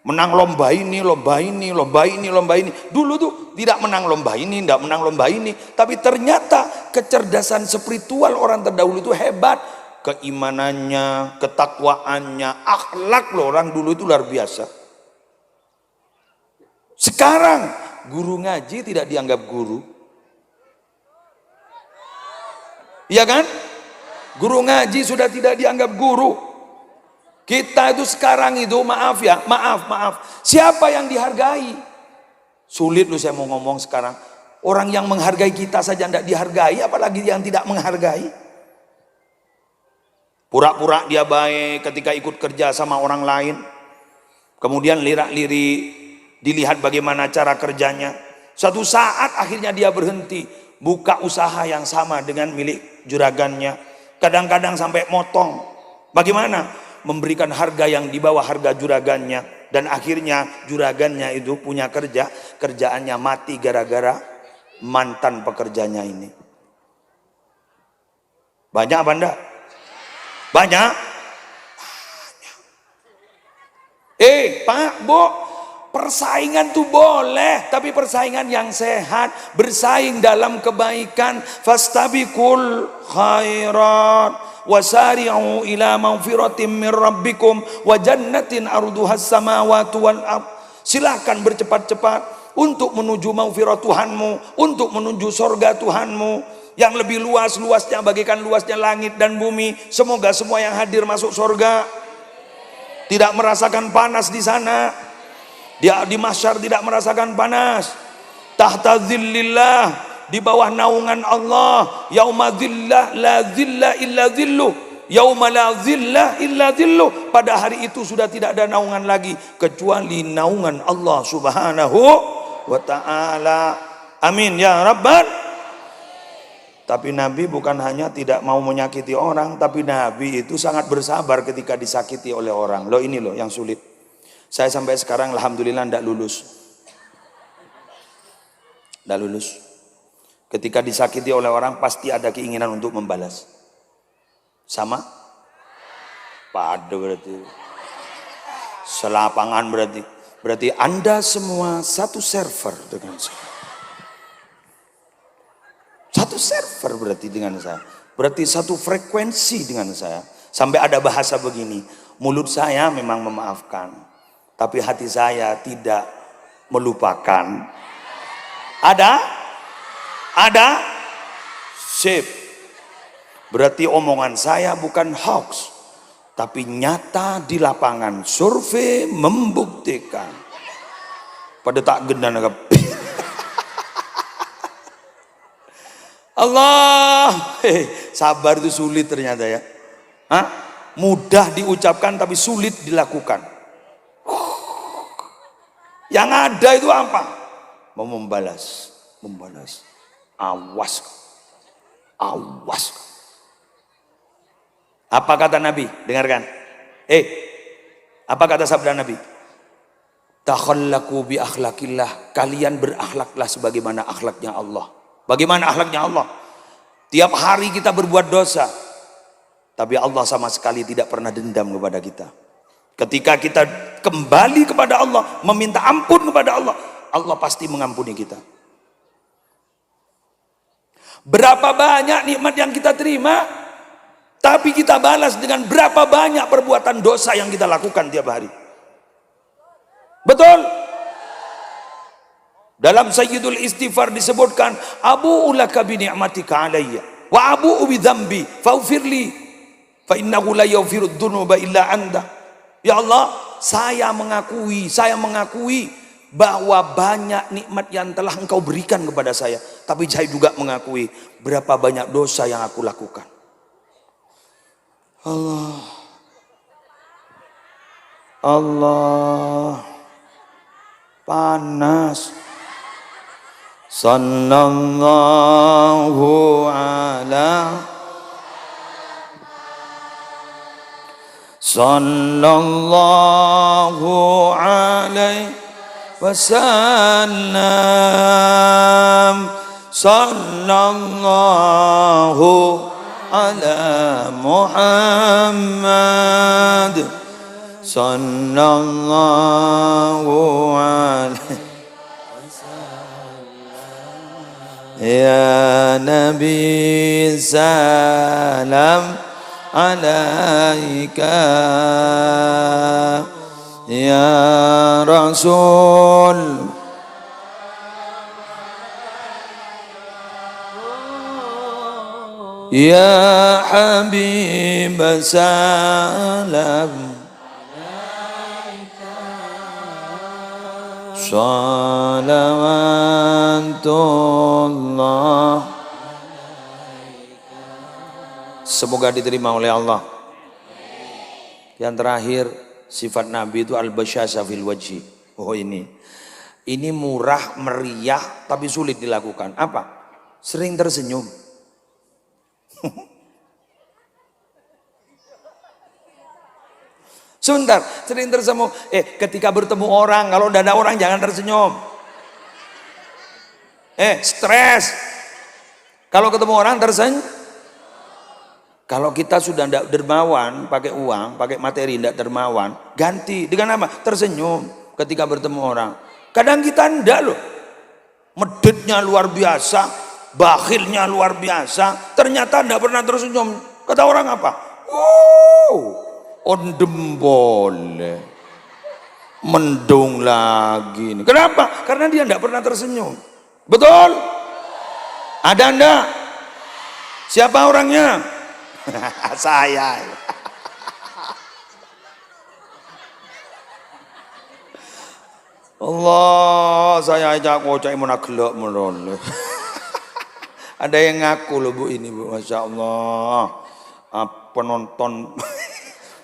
Menang lomba ini, lomba ini, lomba ini, lomba ini. Dulu tuh tidak menang lomba ini, tidak menang lomba ini. Tapi ternyata kecerdasan spiritual orang terdahulu itu hebat. Keimanannya, ketakwaannya, akhlak loh orang dulu itu luar biasa. Sekarang guru ngaji tidak dianggap guru. Iya kan? Guru ngaji sudah tidak dianggap guru. Kita itu sekarang itu maaf ya, maaf. Siapa yang dihargai? Sulit loh saya mau ngomong sekarang. Orang yang menghargai kita saja tidak dihargai, apalagi yang tidak menghargai. Pura-pura dia baik ketika ikut kerja sama orang lain. Kemudian lirak-lirik dilihat bagaimana cara kerjanya. Suatu saat akhirnya dia berhenti. Buka usaha yang sama dengan milik juragannya. Kadang-kadang sampai motong. Bagaimana? Memberikan harga yang di bawah harga juragannya. Dan akhirnya juragannya itu punya kerja. Kerjaannya mati gara-gara mantan pekerjanya ini. Banyak apa enggak? Banyak? Pak, Bu, persaingan tuh boleh, tapi persaingan yang sehat, bersaing dalam kebaikan. Fastabiqul khairat wasari'u ila maghfiratin min rabbikum wa jannatin arduhas samawati wal ardh. Silakan bercepat-cepat untuk menuju maghfirah Tuhanmu, untuk menuju surga Tuhanmu yang lebih luas-luasnya bagaikan luasnya langit dan bumi. Semoga semua yang hadir masuk surga, tidak merasakan panas di sana. Dia di mahsyar tidak merasakan panas. Tahta zillillah, di bawah naungan Allah. Yauma zillah la zilla illa zilluh. Yauma la zilla illa zilluh. Pada hari itu sudah tidak ada naungan lagi kecuali naungan Allah Subhanahu wa ta'ala. Amin ya rabbal. Tapi Nabi bukan hanya tidak mau menyakiti orang, tapi Nabi itu sangat bersabar ketika disakiti oleh orang. Loh ini loh yang sulit. Saya sampai sekarang alhamdulillah tidak lulus. Tidak lulus. Ketika disakiti oleh orang pasti ada keinginan untuk membalas. Sama? Pada berarti. Selapangan berarti. Berarti Anda semua satu server dengan saya. Satu server berarti dengan saya. Berarti satu frekuensi dengan saya. Sampai ada bahasa begini. Mulut saya memang memaafkan, tapi hati saya tidak melupakan. Ada? Ada? Sip. Berarti omongan saya bukan hoax, tapi nyata di lapangan. Survei membuktikan. Pada tak gendan agak. Allah. Sabar itu sulit ternyata ya. Hah? Mudah diucapkan tapi sulit dilakukan. Yang ada itu apa? Mau membalas. Awas. Apa kata Nabi? Dengarkan. Apa kata sabda Nabi? Takhallaqu bi akhlaqillah, kalian berakhlaklah sebagaimana akhlaknya Allah. Bagaimana akhlaknya Allah? Tiap hari kita berbuat dosa, tapi Allah sama sekali tidak pernah dendam kepada kita. Ketika kita kembali kepada Allah, meminta ampun kepada Allah, Allah pasti mengampuni kita. Berapa banyak nikmat yang kita terima, tapi kita balas dengan berapa banyak perbuatan dosa yang kita lakukan tiap hari. Betul? Dalam Sayyidul Istighfar disebutkan, Abu'u laka bi ni'matika alayya wa abu'u bi dzambi faghfirli fa innahu la yaghfiru dzunuba illa anta. Ya Allah, saya mengakui bahwa banyak nikmat yang telah Engkau berikan kepada saya, tapi saya juga mengakui berapa banyak dosa yang aku lakukan. Allah panas. Sallallahu ala sallallahu alaihi wasallam. Sallallahu ala Muhammad. Sallallahu alaihi ya Nabi salam alaika ya Rasul ya Habib salam salawatullah. Semoga diterima oleh Allah. Yang terakhir, sifat Nabi itu al-basyasha fil wajhi. Oh ini murah meriah tapi sulit dilakukan. Apa? Sering tersenyum. Sebentar, sering tersenyum. Ketika bertemu orang, kalau udah ada orang jangan tersenyum. Stres. Kalau ketemu orang tersenyum. Kalau kita sudah tidak dermawan, pakai uang, pakai materi, tidak dermawan, ganti dengan apa? Tersenyum ketika bertemu orang. Kadang kita tidak loh. Meditnya luar biasa, bakhilnya luar biasa, ternyata tidak pernah tersenyum. Kata orang apa? Ondem boleh, mendung lagi. Kenapa? Karena dia tidak pernah tersenyum. Betul? Ada enggak? Siapa orangnya? Saya. Allah, saya ajak ngocek menagelak meron. Ada yang ngaku loh Bu ini Bu, Masya Allah.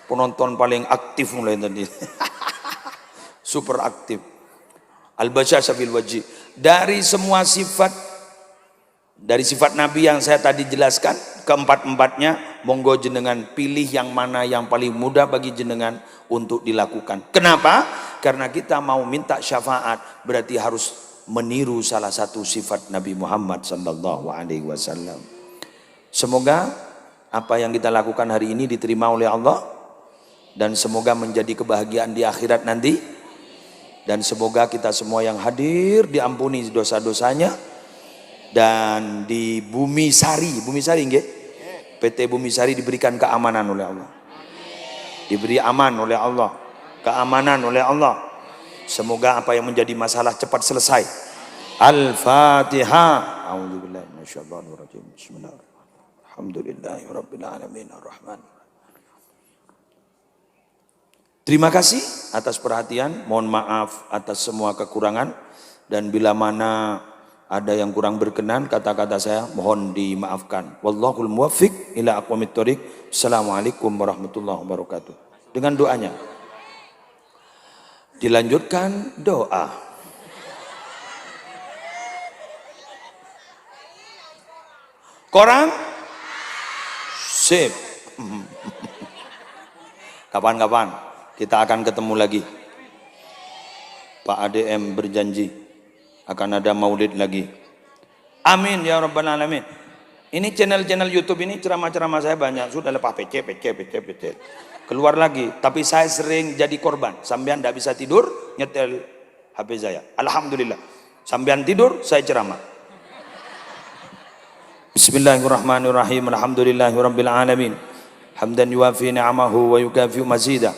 Penonton paling aktif mulai tadi. Super aktif. Al-basyasha fil wajhi. Dari semua sifat, dari sifat Nabi yang saya tadi jelaskan, keempat-empatnya, monggo jenengan pilih yang mana yang paling mudah bagi jenengan untuk dilakukan. Kenapa? Karena kita mau minta syafaat, berarti harus meniru salah satu sifat Nabi Muhammad sallallahu alaihi wasallam. Semoga apa yang kita lakukan hari ini diterima oleh Allah, dan semoga menjadi kebahagiaan di akhirat nanti, dan semoga kita semua yang hadir diampuni dosa-dosanya, dan di Bumi Sari nggih, PT Bumi Sari diberikan keamanan oleh Allah, diberi aman oleh Allah, keamanan oleh Allah. Semoga apa yang menjadi masalah cepat selesai. Al-Fatihah. A'udzubillahi minasyaitonir rajim. Bismillahirrahmanirrahim. Alhamdulillahirabbil alamin arrahman. Terima kasih atas perhatian, mohon maaf atas semua kekurangan, dan bila mana ada yang kurang berkenan kata-kata saya mohon dimaafkan. Wallahul muwaffiq ila aqwamit thoriq. Assalamualaikum warahmatullahi wabarakatuh. Dengan doanya. Dilanjutkan doa. Korang? Sip. Kapan-kapan kita akan ketemu lagi. Pak ADM berjanji akan ada maulid lagi. Amin ya rabbal alamin. Ini channel-channel YouTube ini ceramah-ceramah saya banyak. Sudah lepas PC. Keluar lagi. Tapi saya sering jadi korban. Sambian tidak bisa tidur, nyetel HP saya. Alhamdulillah. Sambian tidur, saya ceramah. Bismillahirrahmanirrahim. Alhamdulillahirabbil alamin. Hamdan yuwafi ni'amahu wa yukafi mazida.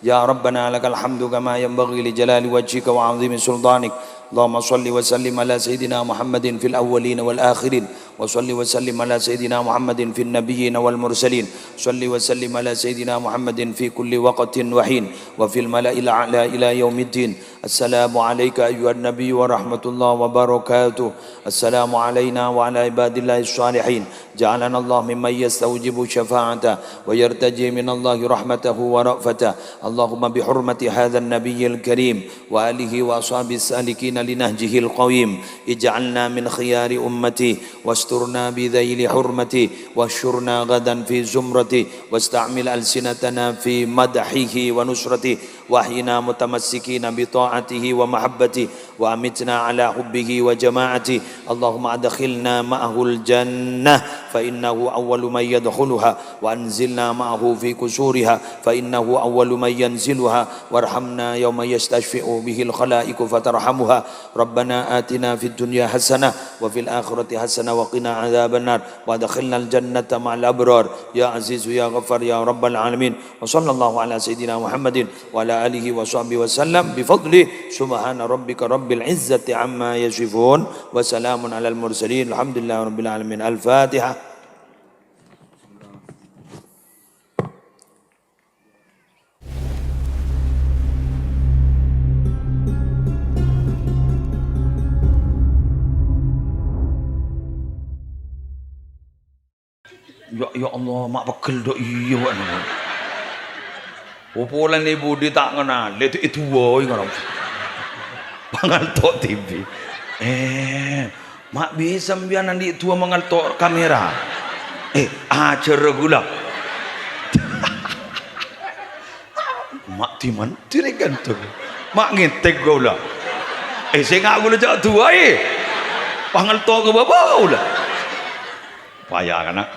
Ya Rabbana lakal hamdu kama yanbaghi li jalali wajhika wa 'azimi sultanik. Allahumma salli wa sallim ala sayyidina Muhammadin fil awwalin wal akhirin wa salli wa sallim ala sayyidina Muhammadin fil nabiyyin wal mursalin. Salli wa sallim ala sayyidina Muhammadin fi kulli waqtin wa hin wa fil mala'il a'la ila yaumiddin. Assalamu alayka ayyuhan nabiy wa rahmatullahi wa barakatuh. Assalamu alayna wa ala ibadillahis salihin. Ja'alana Allah mimman yastawjibu syafa'ata wa yartaji min Allah rahmatahu wa ra'fata. Allahumma bihurmati hadzal nabiyyil karim wa alihi wa ashabis salikin linahjihil qawim ij'alna min khiyari ummati wasturna bidhaili hurmati washurna gadan fi zumrati wasta'mil alsinatana fi madhihi wa nusrati wahyina mutamassikina bi ta'atihi wa mahabbati wa amitna ala hubbihi wa jama'ati. Allahumma adkhilna ma'ahul jannah fa innahu awwalu man yadkhuluha wa anzilna ma'ahu fi kusuriha fa innahu awwalu man yanziluha warhamna yawma yastashfi'u bihil khalaiqu fatarhamuha. Rabbana atina fid dunya hasanah wa fil akhirati hasanah wa qina adzabannar wa adkhilnal jannata ma'al abrar ya aziz ya ghaffar ya rabbal alamin. Wa sallallahu ala sayidina Muhammadin wa ala alihi wa sahbihi wa sallam bi fadli subhana rabbika rabbil izzati amma yasifun wa salamun alal mursalin alhamdulillahi rabbil alamin. Al-Fatihah. Ya Allah, mak pegel dok iya kan. Opolan ibu di tak kenal, itu woi kan. Mengaltok TV. Mak bisa biar nanti tua mengaltok kamera. Acara gula. Mak timan, tidak gantung. Mak ngetek gula. Saya ngak gula jauh tua Pengaltok ke bawah gula. Payah kan nak.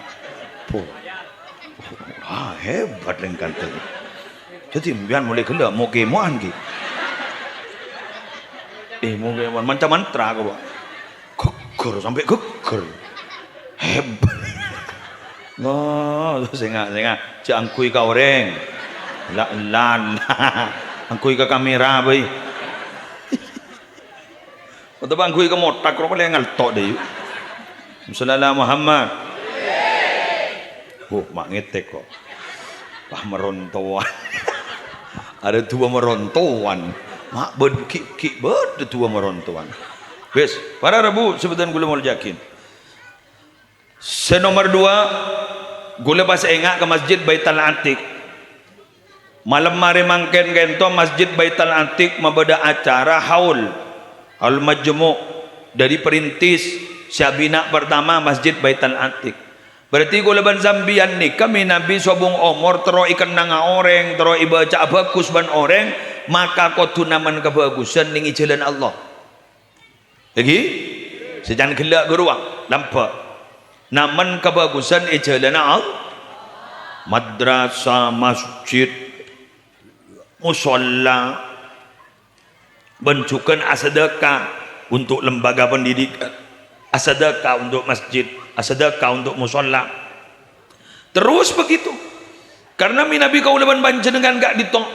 Hebat lengkan tadi. Jadi biar mulai gelap mau kemuan ki. Mau kemuan macam mantra kau. Gugur sampai gugur. Hebat. Sengat. Jangkui kau orang. Lan. Angkui ke kamera boy. Atau angkui ke motak kau boleh ngaltok deh. Sallallahu Muhammad. Mak ngetek kok. Merontoan. Ada dua merontoan. Mak berkik ada dua merontoan. Wes, para Rabu sebutan gula mau yakin. Senomor 2 gula pas engak ke Masjid Baitul Atiq. Malam mari mangken gento Masjid Baitul Atiq mabada acara haul majmu' dari perintis Syabina pertama Masjid Baitul Atiq. Berarti gula ban zambian ni kami Nabi sobong omor tero ikan nanga orang tero ibaca bagus ban orang maka kau tunaman kebagusan ning jalan Allah. Lagi sejan gelak geruang lampak naman kebagusan jalan Allah. Madrasah, masjid, musalla, bencukan asadaka untuk lembaga pendidikan, asadaka untuk masjid, asadaka untuk musalla. Terus begitu. Karena Nabi kaulaban panjenengan gak ditong.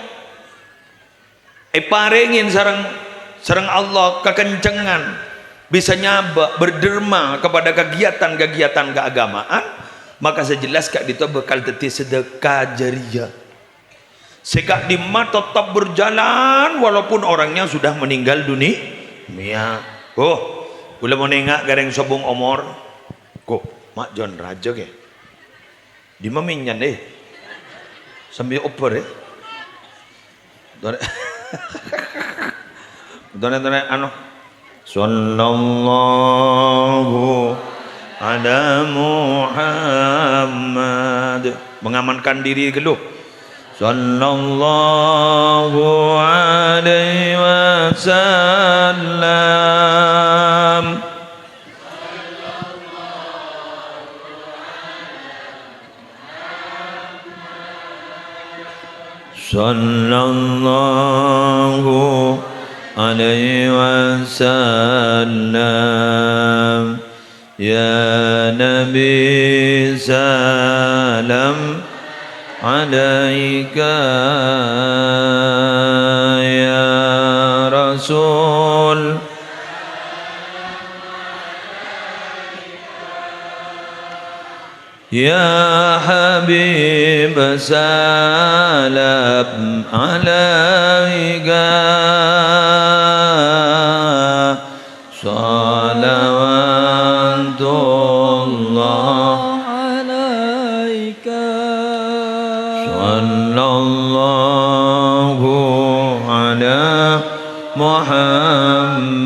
Parengin sareng Allah kekencengan bisa nyaba berderma kepada kegiatan-kegiatan keagamaan, maka sejelas kak itu bakal teti sedekah jariyah. Sekak dima tetap berjalan walaupun orangnya sudah meninggal dunia. Boleh mau nengak gareng sobong omor. Mak John Raja ke? Di maminyan sambil oper Done anu sallallahu ala Muhammad mengamankan diri geluh sallallahu alaihi wasallam. Sallallahu alaihi wasallam. Ya Nabi salam alaika, ya Rasul ya Habib salam alaika, salawatullah alaika, sallallahu ala Muhammad,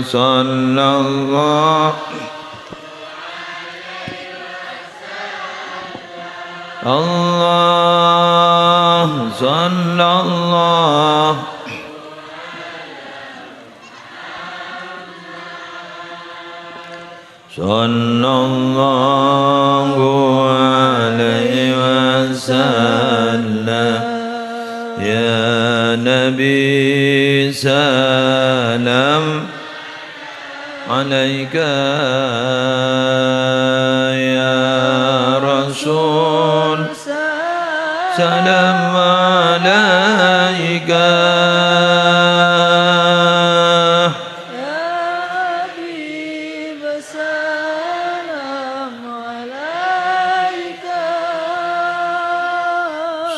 sallallahu Allah, sallallahu sallallahu alaihi wasallam. Ya Nabi salam alaika, ya Rasul salam alaika, ya Habib salam alaika,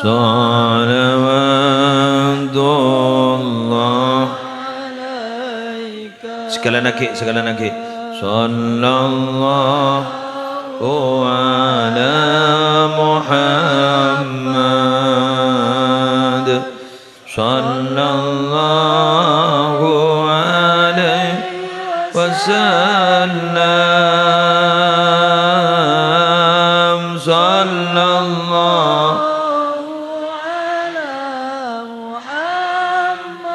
salawatullah alaika. Sekali lagi. Sallallahu ala Muhammad, sallallahu alaihi wasallam. Sallallahu ala Muhammad,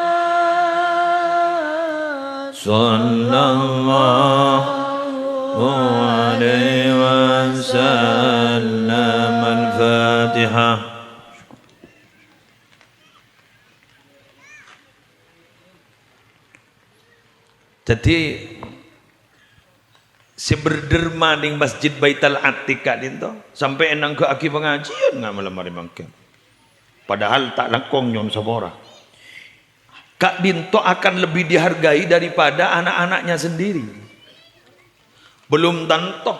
sallallahu alaihi wasallam. Al-Fatihah. Jadi si berderma di Masjid Baitul Atiq kak dinto sampai enang ke aki pengajian nggak malam hari mangken. Padahal tak langkong nyon sabora. Kak dinto akan lebih dihargai daripada anak-anaknya sendiri. Belum tentu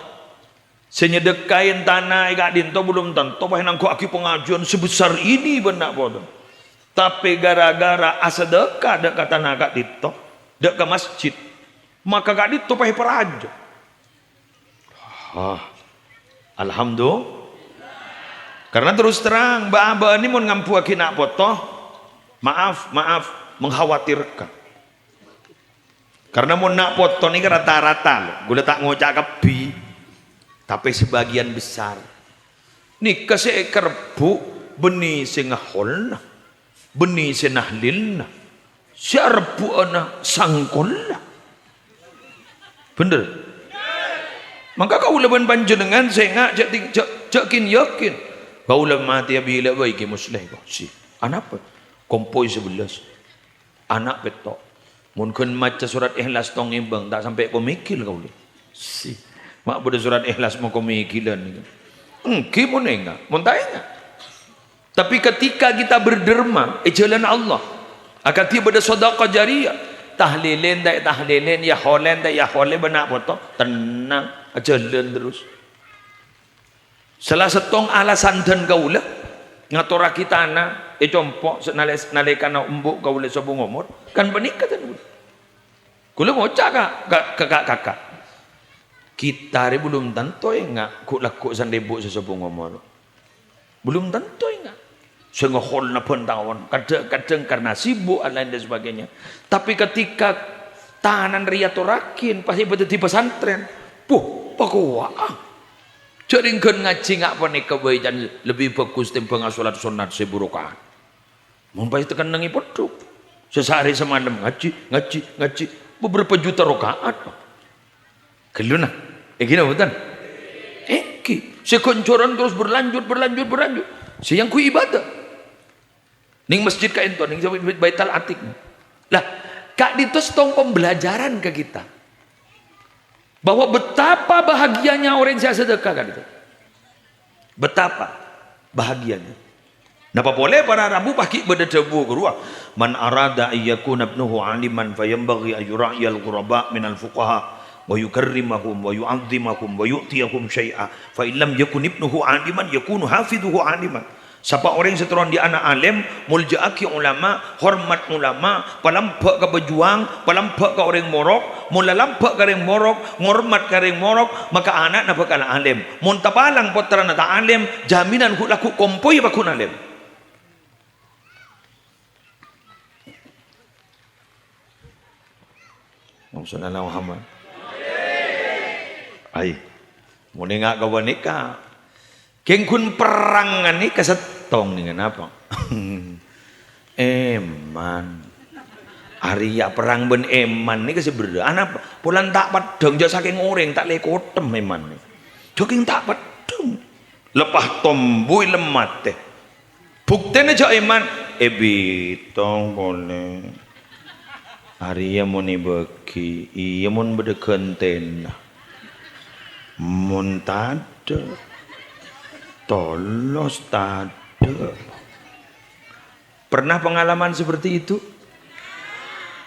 senyedekain tanah kak dinto belum tentu bahwa enang ke aki pengajian sebesar ini benak bodoh. Tapi gara-gara asedekah dek kata tanah kak dinto dek ke masjid, maka kak dinto pakai peraja. Alhamdulillah. Karena terus terang Mbak ini mau ngampuakin nak foto, maaf mengkhawatirkan. Karena mau nak foto ini rata-rata loh, gue tak ngocak kebi, tapi sebagian besar. Nih kasih kerbu benih singahol, benih senahlil, syarbu anak sangkol. Bener. Maka kau leban panjenengan saya jakin yakin kau mati bila baik musleh kau si anak apa kompoi 11 anak betok mungkin maca surat ikhlas tong imbang tak sampai kau mikir kau si mak pada surat ikhlas mau kau mikiran ni mun enggak mun tak enggak. Tapi ketika kita berderma jalan Allah akan tiba ada sedekah jariyah tahlilin dak tahlilin ya holen dak ya holen benak foto tenang jalan terus. Salah setong alasan dan kaulah ngatora kita anak compok nalekana umbuk kaulah sobong umur kan penikatan kula ngocak kakak kita hari belum tentu enggak ku laku sandebuk sesobong umur belum tentu enggak sengahol na pentawan kadang karena sibuk lain dan sebagainya. Tapi ketika tahanan riyatorakin pasti betul di pesantren puh pakuwa Jaringkan ngaji ngak panik kebaikan lebih bagus timbang salat sunat 1000 rakaat. Mun pas tekan nengi peduk. Sesehari semalam ngaji beberapa juta rakaat. Geluna. Gini betul. Sekoncoran terus berlanjut. Siang ku ibadah. Ning masjid ka ento ning Baitul Atiq. Lah, kak ditus tong pembelajaran ke kita. Bahwa betapa bahagianya orang yang sedekah kan itu. Betapa bahagianya. Napa boleh para Rabu pagi berdebu keruah. Man arada ayyakuna ibnuhu aliman fayambaghi ayyura'yal ghuraba minal fuqaha wa yukarrimahum wa yu'azzimahum wa yu'tiyahum syai'a fa illam yakun ibnuhu aliman yakunu hafidhuhu aliman. Siapa orang yang seteron di anak alim, muljaaki ulama, hormat ulama, palampak ke pejuang, palampak ke orang morok, mulalampak ke orang morok, ngormat ke orang morok, maka anak nak bakal alim. Mun tapalang putra na ta alim, jaminan ku laku kompoi bakun alim. Sallallahu Muhammad. Ai, mun ngak ka nikah. Kengkun perangan ni kesetong dengan apa? Eman. Arya perang ben eman ni keseberda. Apa? Pulan tak padang jauh saking orang tak lekotem eman ni. Joking tak padang. Lepas tombui lemat teh. Buktinya jauh eman. Bitong boleh. Arya muni beki. Iya mun bedekenten. Mun tada. Tolos tada. Pernah pengalaman seperti itu?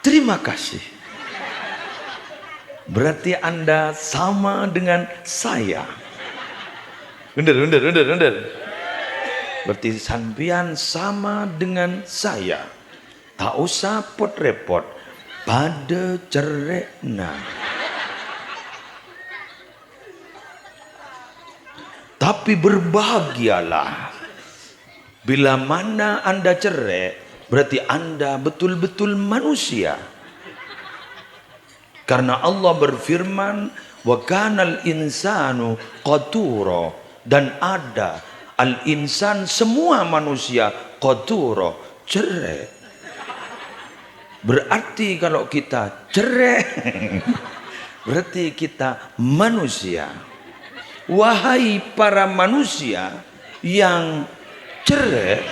Terima kasih. Berarti Anda sama dengan saya. Bener. Berarti sampean sama dengan saya. Tak usah repot. Pada cerekna. Tapi berbahagialah bila mana Anda cerai, berarti Anda betul-betul manusia. Karena Allah berfirman, wa kanal insanu qatura, dan ada al-insan semua manusia qatura, cerai. Berarti kalau kita cerai berarti kita manusia. Wahai para manusia yang cerai,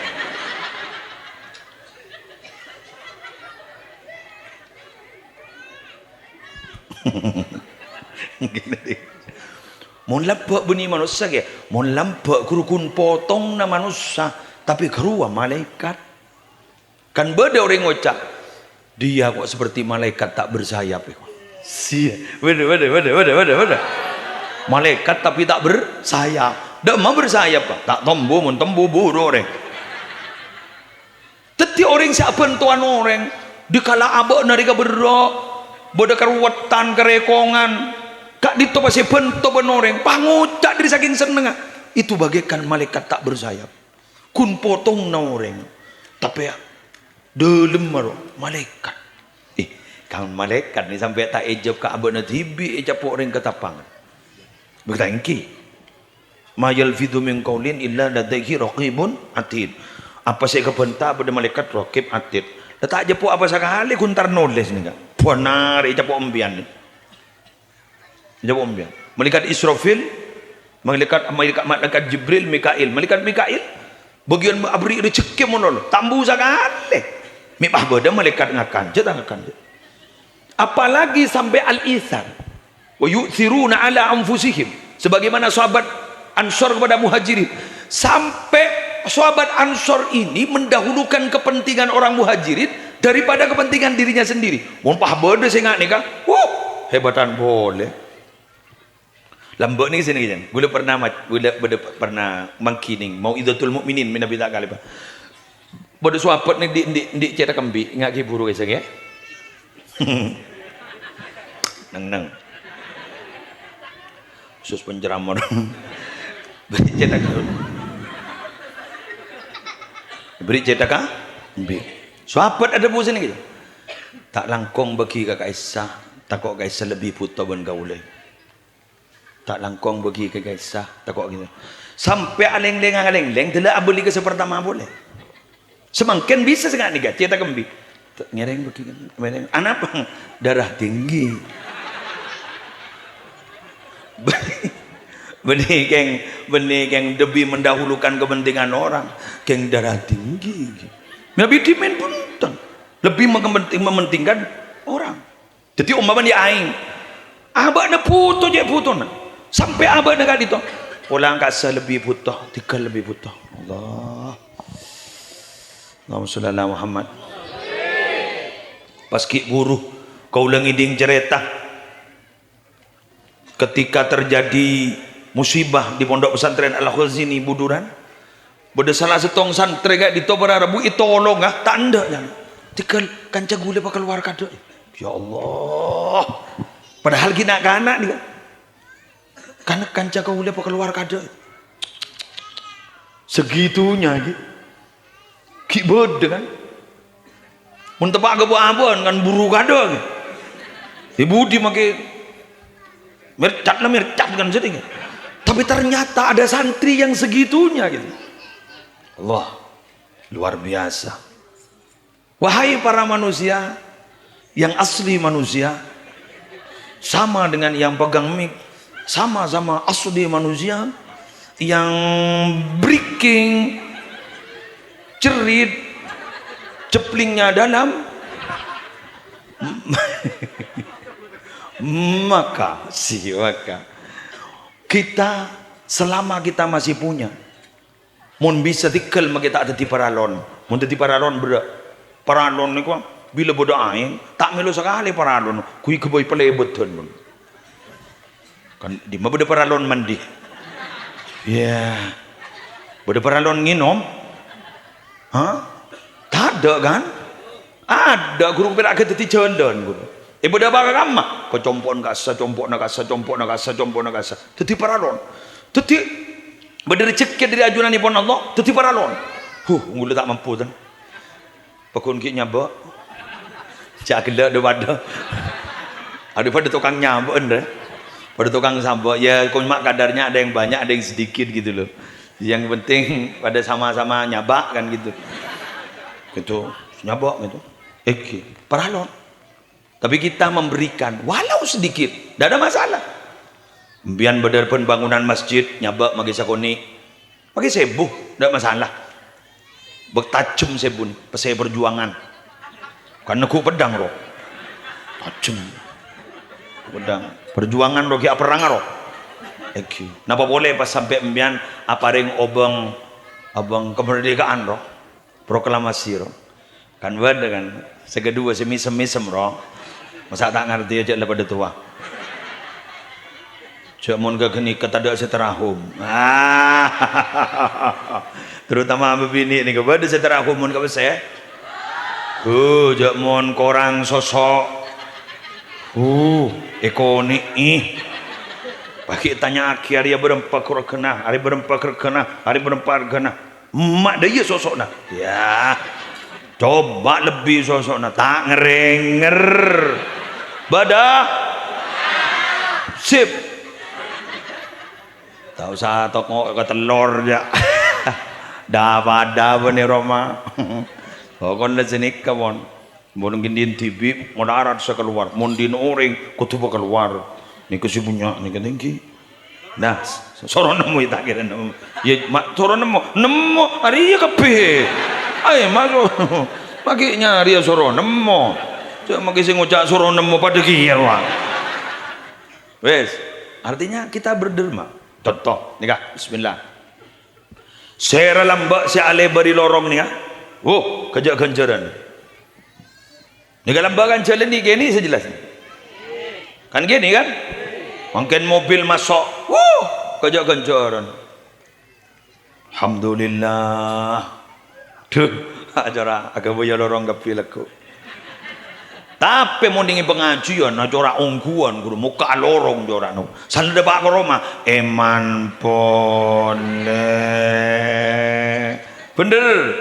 mon lampak bunyi manusia ke, mon lampak kurukun potong na manusia, tapi keruah malaikat. Kan beda orang ngocak, dia kok seperti malaikat tak bersayap. Beda. Malaikat tapi tak bersayap. Tak mau bersayap pak. Tak tombo mun tombo buru orang. Teti orang siapa tuan orang dikala abak narika berok, boda karuwetan kerekongan. Kak dito pasti bentuk orang. Pangucak dari saking seneng. Itu bagaikan malaikat tak bersayap. Kun potong na orang. Tapi ya dalam malaikat. Kan malaikat ni sampai tak ejab ka abak na tibi ejab orang ketapangan. Bertangki ma yalfidhu min qaulin illa ladaihi raqibun atid. Apa saya kebentak pada malaikat raqib atid. Tak jepo apa sakali kuntar nulis ni. Benar jepo ombian. Jepo ombian. Malaikat Israfil, malaikat Jibril, Mikail. Malaikat Mikail bagian abri rezeki monol. Tambu sakali. Mipah beda malaikat ngakan, ngakan. Apalagi sampai al-ithar. Wa yu'thiruna ala anfusihim, sebagaimana sahabat Ansor kepada Muhajirin. Sampai sahabat Ansor ini mendahulukan kepentingan orang Muhajirin daripada kepentingan dirinya sendiri. Mun pah bode sing nikah, hebatan boleh. Lambok ni sini kan. Gula pernah mangkining mau idatul mukminin min nabi tak kali bah. Bode sahabat ni di cetak kembi ngak ki buru esang ya. Nang. Sus penceramah beri cetak sahabat ada bosan gitu tak langkong bagi kakak Aisyah takut Aisyah lebih putar ben gaulai tak langkong bagi ke gaisah takut gitu. Sampai aleng-leng telah beli ke pertama boleh. Semakin bisa sangat negatif tak kembi. Ngereng begini. Anak apa? Darah tinggi. Benih keng lebih mendahulukan kepentingan orang. Keng darah tinggi. Nabi dimen punten. Lebih mementingkan orang. Jadi umpama dia aing. Abah na puto je puto na. Sampai abah na kali to. Ulang kasa lebih puto, tiga lebih puto. Allahumma sholli ala Muhammad. Paski buruh kau ulang iding cerita ketika terjadi musibah di pondok pesantren Al-Khazini Buduran, beda salah setong santri gak ditobra rabu itolong ah tanda yang tikal kanca gule bakal keluar kado. Ya Allah, padahal gina kana dia karena kanca gule bakal keluar kado segitunya gitu kibod kan mun tepak ke abon kan buru kado ibu di make mercat kan sedih. Tapi ternyata ada santri yang segitunya gitu. Allah luar biasa. Wahai para manusia yang asli manusia, sama dengan yang pegang mic, sama-sama asli manusia yang breaking cerit ceplingnya dalam maka kita selama kita masih punya mun bisa tikel kita ada di paralon mun di paralon berak paralon ni ko bila bodo aing tak melu sekali paralon kui keboy pelebeton kan di mana bodo paralon mandi ya bodo paralon nginom tak ada kan ada guru perak ke teti jondon guru ibu dah bakal kamah kau compon kasa teti paralon teti berdiri cekit dari ajunan ipon Allah teti paralon ngulu tak mampu kan pakun ki nyabak cak gelak ada pada tukang nyabak anda pada tukang sambak ya kau mak kadarnya ada yang banyak ada yang sedikit gitu loh yang penting pada sama-sama nyabak kan gitu nyabak gitu paralon. Tapi kita memberikan walau sedikit, tidak ada masalah. Biar benar pun bangunan masjid nyabak magi sakoni, magi sebuh, tidak masalah. Bertajam sebun, pesai perjuangan. Karena ku pedang roh, tajam, pedang. Perjuangan roh kia perang roh. Napa boleh pas sampai mbian apa ring obeng kemerdekaan roh, proklamasi roh. Kan beda kan, segedua semisem roh. Masa tak ngerti aja lah pada tua. Cak mon ke kini ketada seterahum. Terutama bini ni kepada seterahum mon ke saya. Cak mon korang sosok. Ekoni Pakai tanya akhir dia berempat kena, hari berempat kena. Mak dia sosok nak. Ya. Coba lebih sosok nak tak ngerenger. Badah sip tak usah tokok ke telur je dah pada bani Roma kon le jenik kawon mun gindin TV modarat sekeluar mun din orang kutuba keluar ni kesibunya ni ketinggi nah soron nemu tak kira nemu ya mak soron nemu hari ya kabeh ai masuk pagi nyari soron nemu cak maki sing ngocak suruh nemu pada kia wah. Wes, artinya kita berderma. Contoh, nikah, bismillah. Sera lambak si ale bari lorong nih, kejak ganjaran. Nikah lambak kan jalan ni gini sejelas. Kan gini kan? Mungkin mobil masuk, kejak ganjaran. Alhamdulillah. Tuh, acara agak boya lorong kapil aku. Tapi mau dingin pengajian, corak ongguan, guru muka lorong corak no. Sana debak ke Roma, eman pole, bener,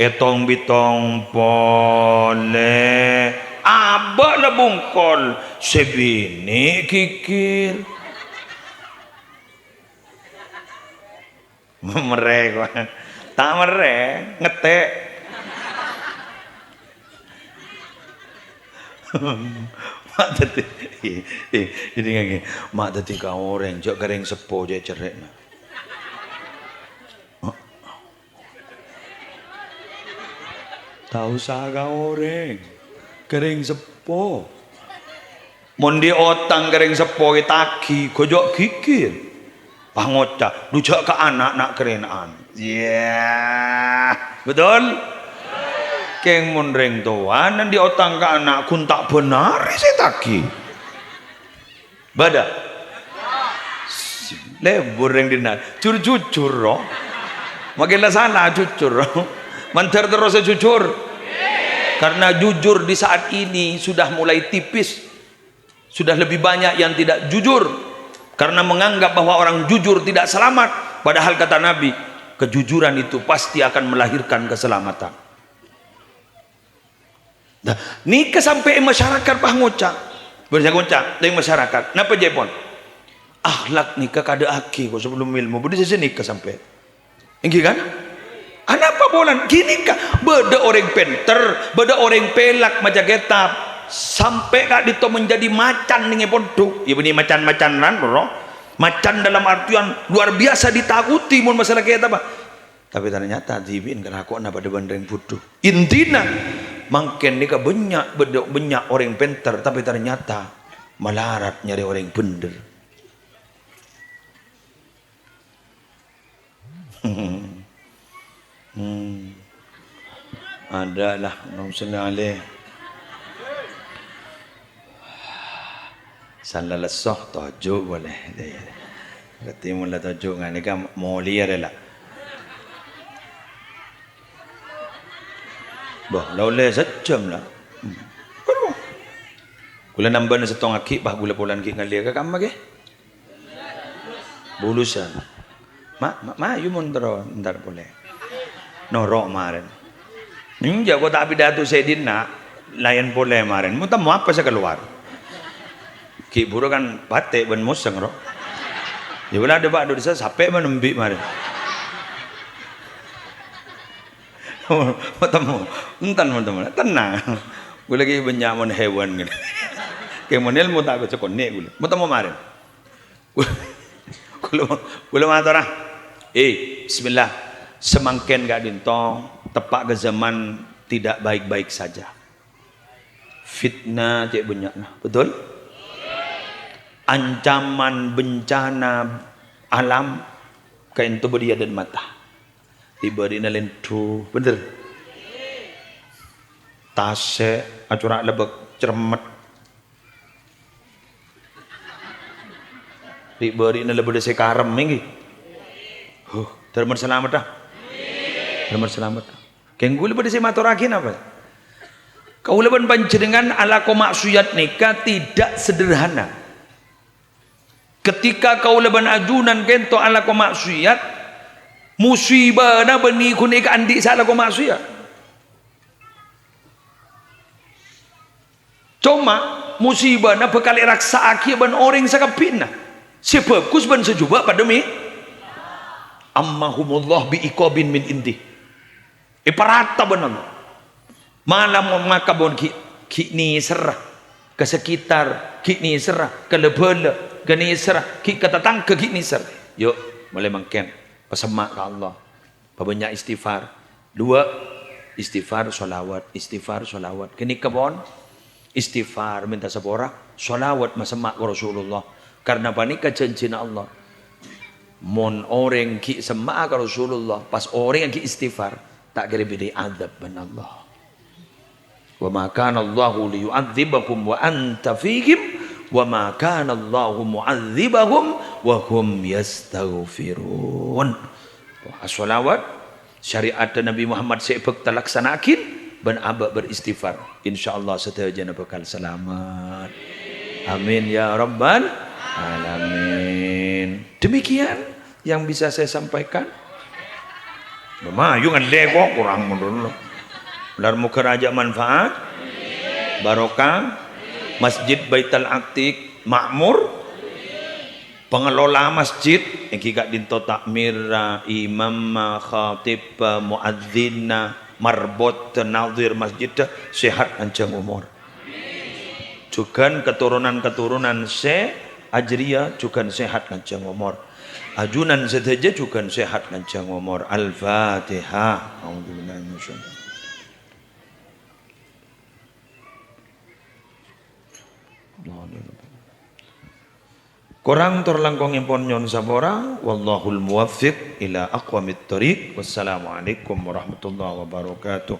etong bitong pole, abah lebungkol, sebini kikir, Merek kok. Tak merek, ngetek. Mak tadi, ini ngene. Mak tadi kau orang, jok kering sepo je cerek. Tahu sah kau orang, kering sepo. Mondi otang kering sepo taki, kojok kikir. Pangocak, dujak ke anak nak kerenaan. Yeah, betul? Keng munreng tuan dan di otang ke anak kun tak benar saya taki. Bada. Lebur yang dinar. Jujur roh. Makinlah salah jujur roh. Mantar terus jujur. Karena jujur di saat ini sudah mulai tipis. Sudah lebih banyak yang tidak jujur. Karena menganggap bahwa orang jujur tidak selamat. Padahal kata Nabi, kejujuran itu pasti akan melahirkan keselamatan. Nah, ni kesampai masyarakat pah ngocak. Berjangkocak dari masyarakat. Napa jepon? Akhlak nikah kada aki kok sebelum ilmu. Budi sesi nikah sampai. Enggi kan? Anapa bolan? Gini kah? Beda orang penter, beda orang pelak macam getap. Sampai kak dito menjadi macan nih podo. Ya benih macan-macanan bro. Macan dalam artian luar biasa ditakuti mun masalah kita apa. Tapi ternyata dibin karena aku nak pada bandeng bodoh. Intina mungkin nikah banyak orang penter, tapi ternyata melarat nyari orang bener. Adalah nomsenale. Salah lesoh tajuk boleh. Berarti mula tajuk ngani kan mulia adalah. Bah, lauleh sejam lah. Kula nambah na setong aki, bah gula pulan ki ngalia ka kam ke? Bulusan. Ma, you montro ntar boleh. Norok maren. Ninja ko tak pidato sa din na, layan boleh maren. Muta mo apa sa keluar. Ki buru kan pate ben musang ro. Ya wala ada bak do disa sampai menembi maren. Ketemu, entan teman-teman, tenang. Gue lagi benyamun hewan gitu. Kayak model mau tak cekon nih gue. Mau temu kemarin. Gue mau orang. Bismillah. Semakin gak dintong, tepak ke zaman tidak baik-baik saja. Fitnah cek banyak nah, betul? Ancaman bencana alam kain tubuh dia dan mata. Diberi nalentu, bener. Tase, acurak lebek cermet. Diberi nalebek desa karem ini. Terima selamat dah. Terima selamat. Kenggu lebek desa matorakin apa? Kau leban panjenengan ala ko maksuyat nikah tidak sederhana. Ketika kau leban ajunan kento ala ko maksuyat. Musibah na bani kunik andi salah ko maksudnya. Cuma musibah na bekali raksa aki ban orang sakapin na. Sebagus ban sejuba pada mi. Ammahumullah bi iqabin min indi. Iparata benar. Malam maka bon ki ni serah ke sekitar ki ni serah ke lebele ke ni serah ki ketatang ke ki ni serah. Yuk mulai mangken. Pesemak ke Allah, banyak istighfar. 2, istighfar solawat, istighfar solawat. Kini kebon, istighfar minta sepora, solawat masemak ke Rasulullah. Karena panika janji Allah. Mon orang ki semak ke Rasulullah, pas orang yang ki istighfar, tak kira beda adab ban Allah. Wa ma kana Allahu liyu'adzibahum wa anta fihim. Wa ma kana Allahu mu'adzibahum wa hum yastaghfirun. As-salawat syariat Nabi Muhammad sebab terlaksanakin ban aba beristighfar. Insyaallah setajana bakal selamat. Amin ya rabbal alamin. Demikian yang bisa saya sampaikan. Mayu ngande kok kurang mundur. Benar muka raja manfaat, barokah. Masjid Baitul Atiq makmur, pengelola masjid iki gak dinto takmir, imam, khatib, muadzin, marbot, nazir masjid sehat panjang umur. Juga keturunan-keturunan ajriya juga sehat panjang umur. Ajunan saja juga sehat panjang umur. Al-Fatihah. A'udzubillahi minasyaitonir rajim. Kurang terlangkungipun nyon sapora, wallahul muwaffiq ila aqwamit thoriq. Wassalamualaikum warahmatullahi wabarakatuh.